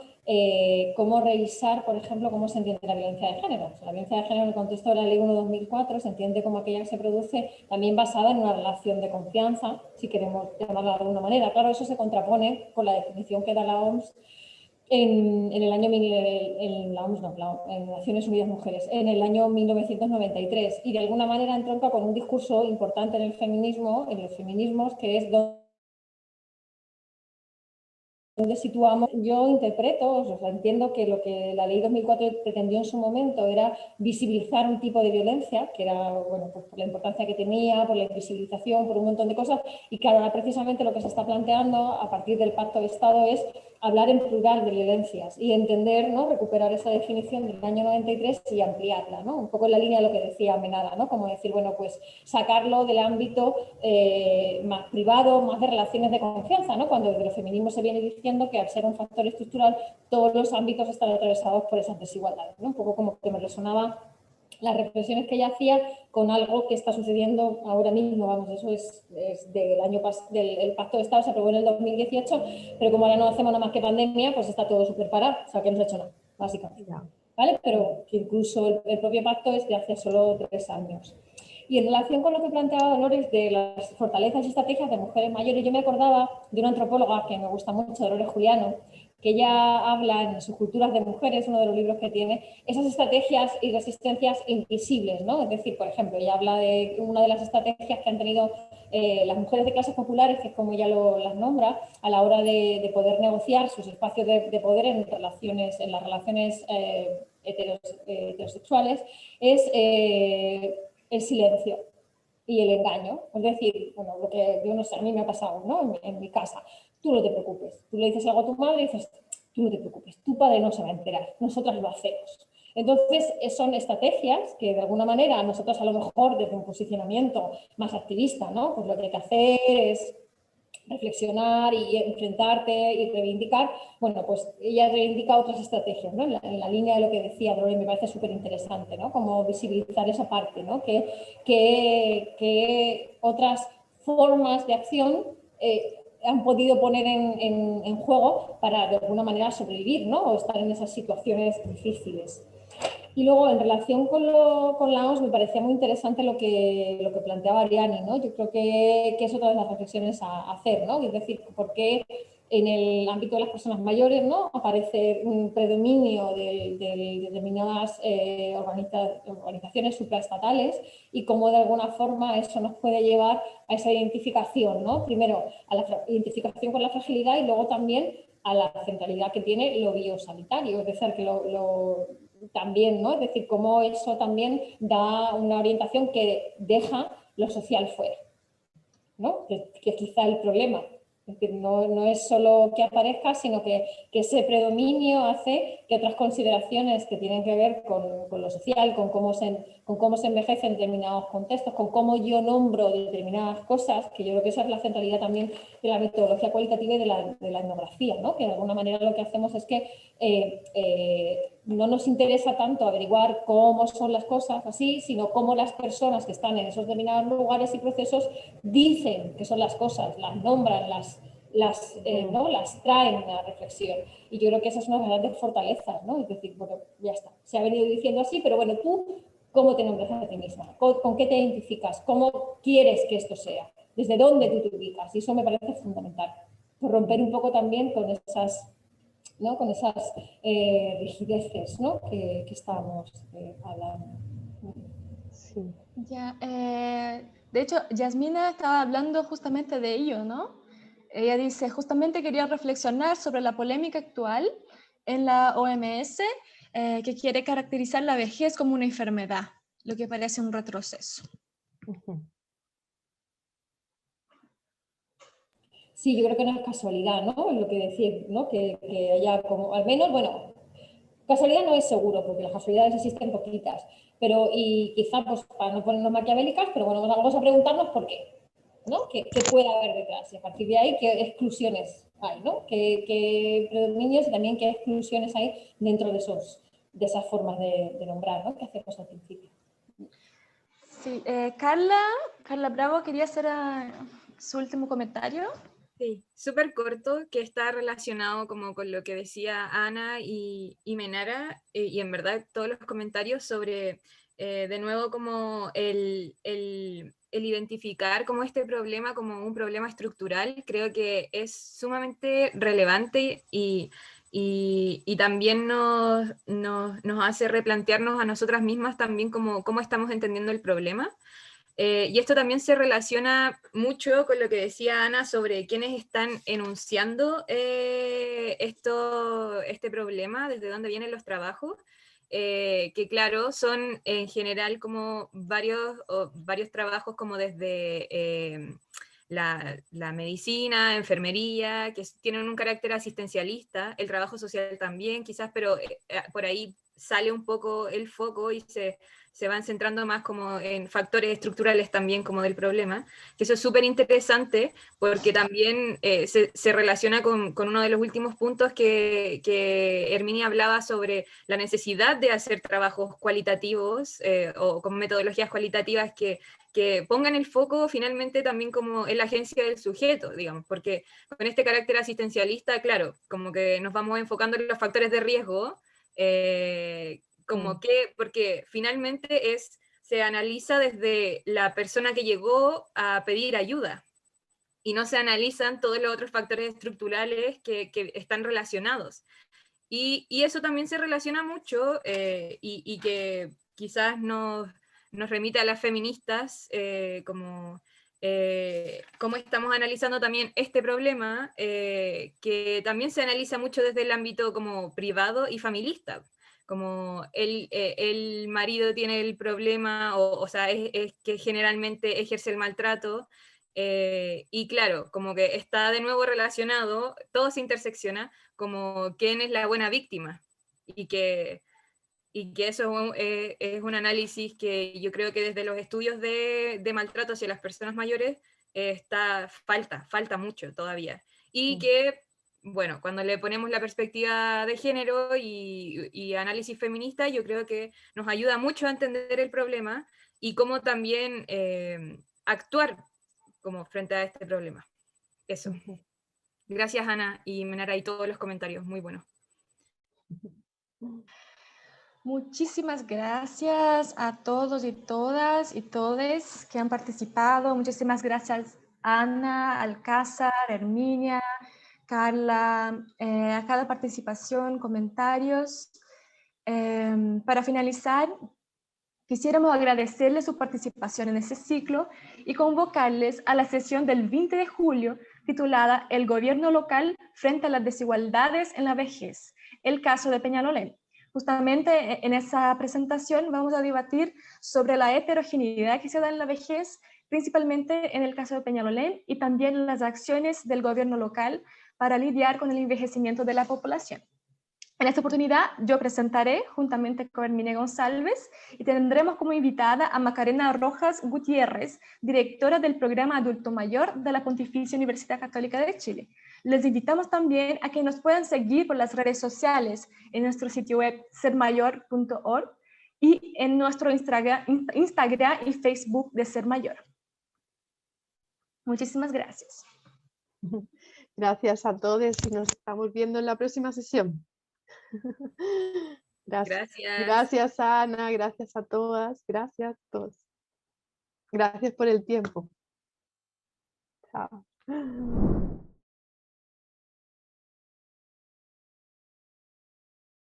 cómo revisar, por ejemplo, cómo se entiende la violencia de género. O sea, la violencia de género en el contexto de la Ley 1/2004 se entiende como aquella que se produce también basada en una relación de confianza, si queremos llamarla de alguna manera. Claro, eso se contrapone con la definición que da la OMS en el año, en la OMS, no, en Naciones Unidas Mujeres, en el año 1993, y de alguna manera entronca con un discurso importante en el feminismo, en los feminismos, que es donde situamos. Yo interpreto, o sea, entiendo que lo que la Ley 2004 pretendió en su momento era visibilizar un tipo de violencia, que era, bueno, pues por la importancia que tenía, por la invisibilización, por un montón de cosas, y claro, ahora precisamente lo que se está planteando a partir del Pacto de Estado es hablar en plural de violencias y entender, ¿no? Recuperar esa definición del año 93 y ampliarla, ¿no? Un poco en la línea de lo que decía Menara, ¿no? Como decir, bueno, pues sacarlo del ámbito más privado, más de relaciones de confianza, ¿no? Cuando desde el feminismo se viene diciendo que al ser un factor estructural todos los ámbitos están atravesados por esas desigualdades, ¿no? Un poco como que me resonaba las reflexiones que ella hacía con algo que está sucediendo ahora mismo, vamos, eso es del año del Pacto de Estado, se aprobó en el 2018, pero como ahora no hacemos nada más que pandemia, pues está todo súper parado, o sea que no se ha hecho nada, básicamente, ¿vale? Pero que incluso el propio pacto es de hace solo 3 años. Y en relación con lo que planteaba Dolores de las fortalezas y estrategias de mujeres mayores, yo me acordaba de una antropóloga que me gusta mucho, Dolores Juliano, que ella habla en sus culturas de mujeres, uno de los libros que tiene, esas estrategias y resistencias invisibles, ¿no? Es decir, por ejemplo, ella habla de una de las estrategias que han tenido las mujeres de clases populares, que es como ella las nombra, a la hora de poder negociar sus espacios de poder en las relaciones heterosexuales, es el silencio y el engaño. Es decir, bueno, lo que yo no sé, a mí me ha pasado, ¿no? En mi casa. Tú no te preocupes. Tú le dices algo a tu madre y dices, tú no te preocupes, tu padre no se va a enterar, nosotras lo hacemos. Entonces, son estrategias que de alguna manera nosotros a lo mejor desde un posicionamiento más activista, ¿no? Pues lo que hay que hacer es reflexionar y enfrentarte y reivindicar, bueno, pues ella reivindica otras estrategias, ¿no? En la línea de lo que decía Dolores, me parece súper interesante, ¿no? Como visibilizar esa parte, ¿no? Que otras formas de acción han podido poner en juego para de alguna manera sobrevivir, ¿no? O estar en esas situaciones difíciles. Y luego, en relación con la OMS, me parecía muy interesante lo que planteaba Ariani, ¿no? Yo creo que es otra de las reflexiones a hacer, ¿no? Es decir, por qué en el ámbito de las personas mayores, ¿no?, aparece un predominio de determinadas organizaciones supraestatales y cómo de alguna forma eso nos puede llevar a esa identificación, ¿no? Primero, a la identificación con la fragilidad y luego también a la centralidad que tiene lo biosanitario, es decir, que también, ¿no? Es decir, cómo eso también da una orientación que deja lo social fuera, ¿no? Que es quizá el problema. Es decir, no es solo que aparezca, sino que ese predominio hace que otras consideraciones que tienen que ver con lo social, con cómo se envejece en determinados contextos, con cómo yo nombro determinadas cosas, que yo creo que esa es la centralidad también de la metodología cualitativa y de la etnografía, ¿no? Que de alguna manera lo que hacemos es que no nos interesa tanto averiguar cómo son las cosas así, sino cómo las personas que están en esos determinados lugares y procesos dicen que son las cosas, las nombran, ¿no?, las traen a la reflexión. Y yo creo que esa es una de las grandes fortalezas, ¿no? Es decir, bueno, ya está, se ha venido diciendo así, pero bueno, tú, ¿cómo te nombras a ti misma? ¿Con qué te identificas? ¿Cómo quieres que esto sea? ¿Desde dónde tú te ubicas? Y eso me parece fundamental. Por romper un poco también con esas, ¿no?, con esas rigideces, ¿no?, que estábamos hablando. Sí. Ya, de hecho, Yasmina estaba hablando justamente de ello, ¿no? Ella dice, justamente quería reflexionar sobre la polémica actual en la OMS, que quiere caracterizar la vejez como una enfermedad, lo que parece un retroceso. Sí, yo creo que no es casualidad, ¿no? Lo que decir, ¿no? Que haya como, al menos, bueno, casualidad no es seguro, porque las casualidades existen poquitas, pero y quizá, pues, para no ponernos maquiavélicas, pero bueno, vamos a preguntarnos por qué, ¿no? ¿Qué puede haber detrás? Y a partir de ahí, ¿qué exclusiones hay, ¿no? ¿Qué predominios y también qué exclusiones hay dentro de esas formas de nombrar, ¿no?, que hacemos al principio? Sí, Carla Bravo quería hacer su último comentario. Sí, súper corto, que está relacionado como con lo que decía Ana y Menara, y en verdad todos los comentarios sobre, de nuevo, como el identificar como este problema como un problema estructural, creo que es sumamente relevante y también nos hace replantearnos a nosotras mismas también cómo estamos entendiendo el problema. Y esto también se relaciona mucho con lo que decía Ana sobre quiénes están enunciando este problema, desde dónde vienen los trabajos, que claro, son en general como varios trabajos como desde la medicina, enfermería, que tienen un carácter asistencialista, el trabajo social también quizás, pero por ahí sale un poco el foco y se van centrando más como en factores estructurales también como del problema, que eso es súper interesante porque también se relaciona con uno de los últimos puntos que Herminia hablaba sobre la necesidad de hacer trabajos cualitativos o con metodologías cualitativas que pongan el foco finalmente también como en la agencia del sujeto, digamos, porque con este carácter asistencialista, claro, como que nos vamos enfocando en los factores de riesgo, como que, porque finalmente se analiza desde la persona que llegó a pedir ayuda y no se analizan todos los otros factores estructurales que están relacionados. Y eso también se relaciona mucho y que quizás nos remite a las feministas como cómo estamos analizando también este problema, que también se analiza mucho desde el ámbito como privado y familista, como el marido tiene el problema, o sea, es que generalmente ejerce el maltrato, y claro, como que está de nuevo relacionado, todo se intersecciona, como quién es la buena víctima, y que eso es un análisis que yo creo que desde los estudios de maltrato hacia las personas mayores falta mucho todavía. Y que, bueno, cuando le ponemos la perspectiva de género y análisis feminista, yo creo que nos ayuda mucho a entender el problema y cómo también actuar como frente a este problema. Eso. Gracias, Ana y Menara, y todos los comentarios, muy buenos. Muchísimas gracias a todos y todas y todes que han participado. Muchísimas gracias, Ana, Alcázar, Herminia, Carla, a cada participación, comentarios. Para finalizar, quisiéramos agradecerles su participación en este ciclo y convocarles a la sesión del 20 de julio titulada El gobierno local frente a las desigualdades en la vejez, el caso de Peñalolén. Justamente en esa presentación vamos a debatir sobre la heterogeneidad que se da en la vejez, principalmente en el caso de Peñalolén, y también las acciones del gobierno local para lidiar con el envejecimiento de la población. En esta oportunidad yo presentaré juntamente con Herminia González y tendremos como invitada a Macarena Rojas Gutiérrez, directora del programa Adulto Mayor de la Pontificia Universidad Católica de Chile. Les invitamos también a que nos puedan seguir por las redes sociales en nuestro sitio web sermayor.org y en nuestro Instagram y Facebook de Ser Mayor. Muchísimas gracias. Gracias a todos y nos estamos viendo en la próxima sesión. Gracias. Gracias, Ana, gracias a todas, gracias a todos. Gracias por el tiempo. Chao.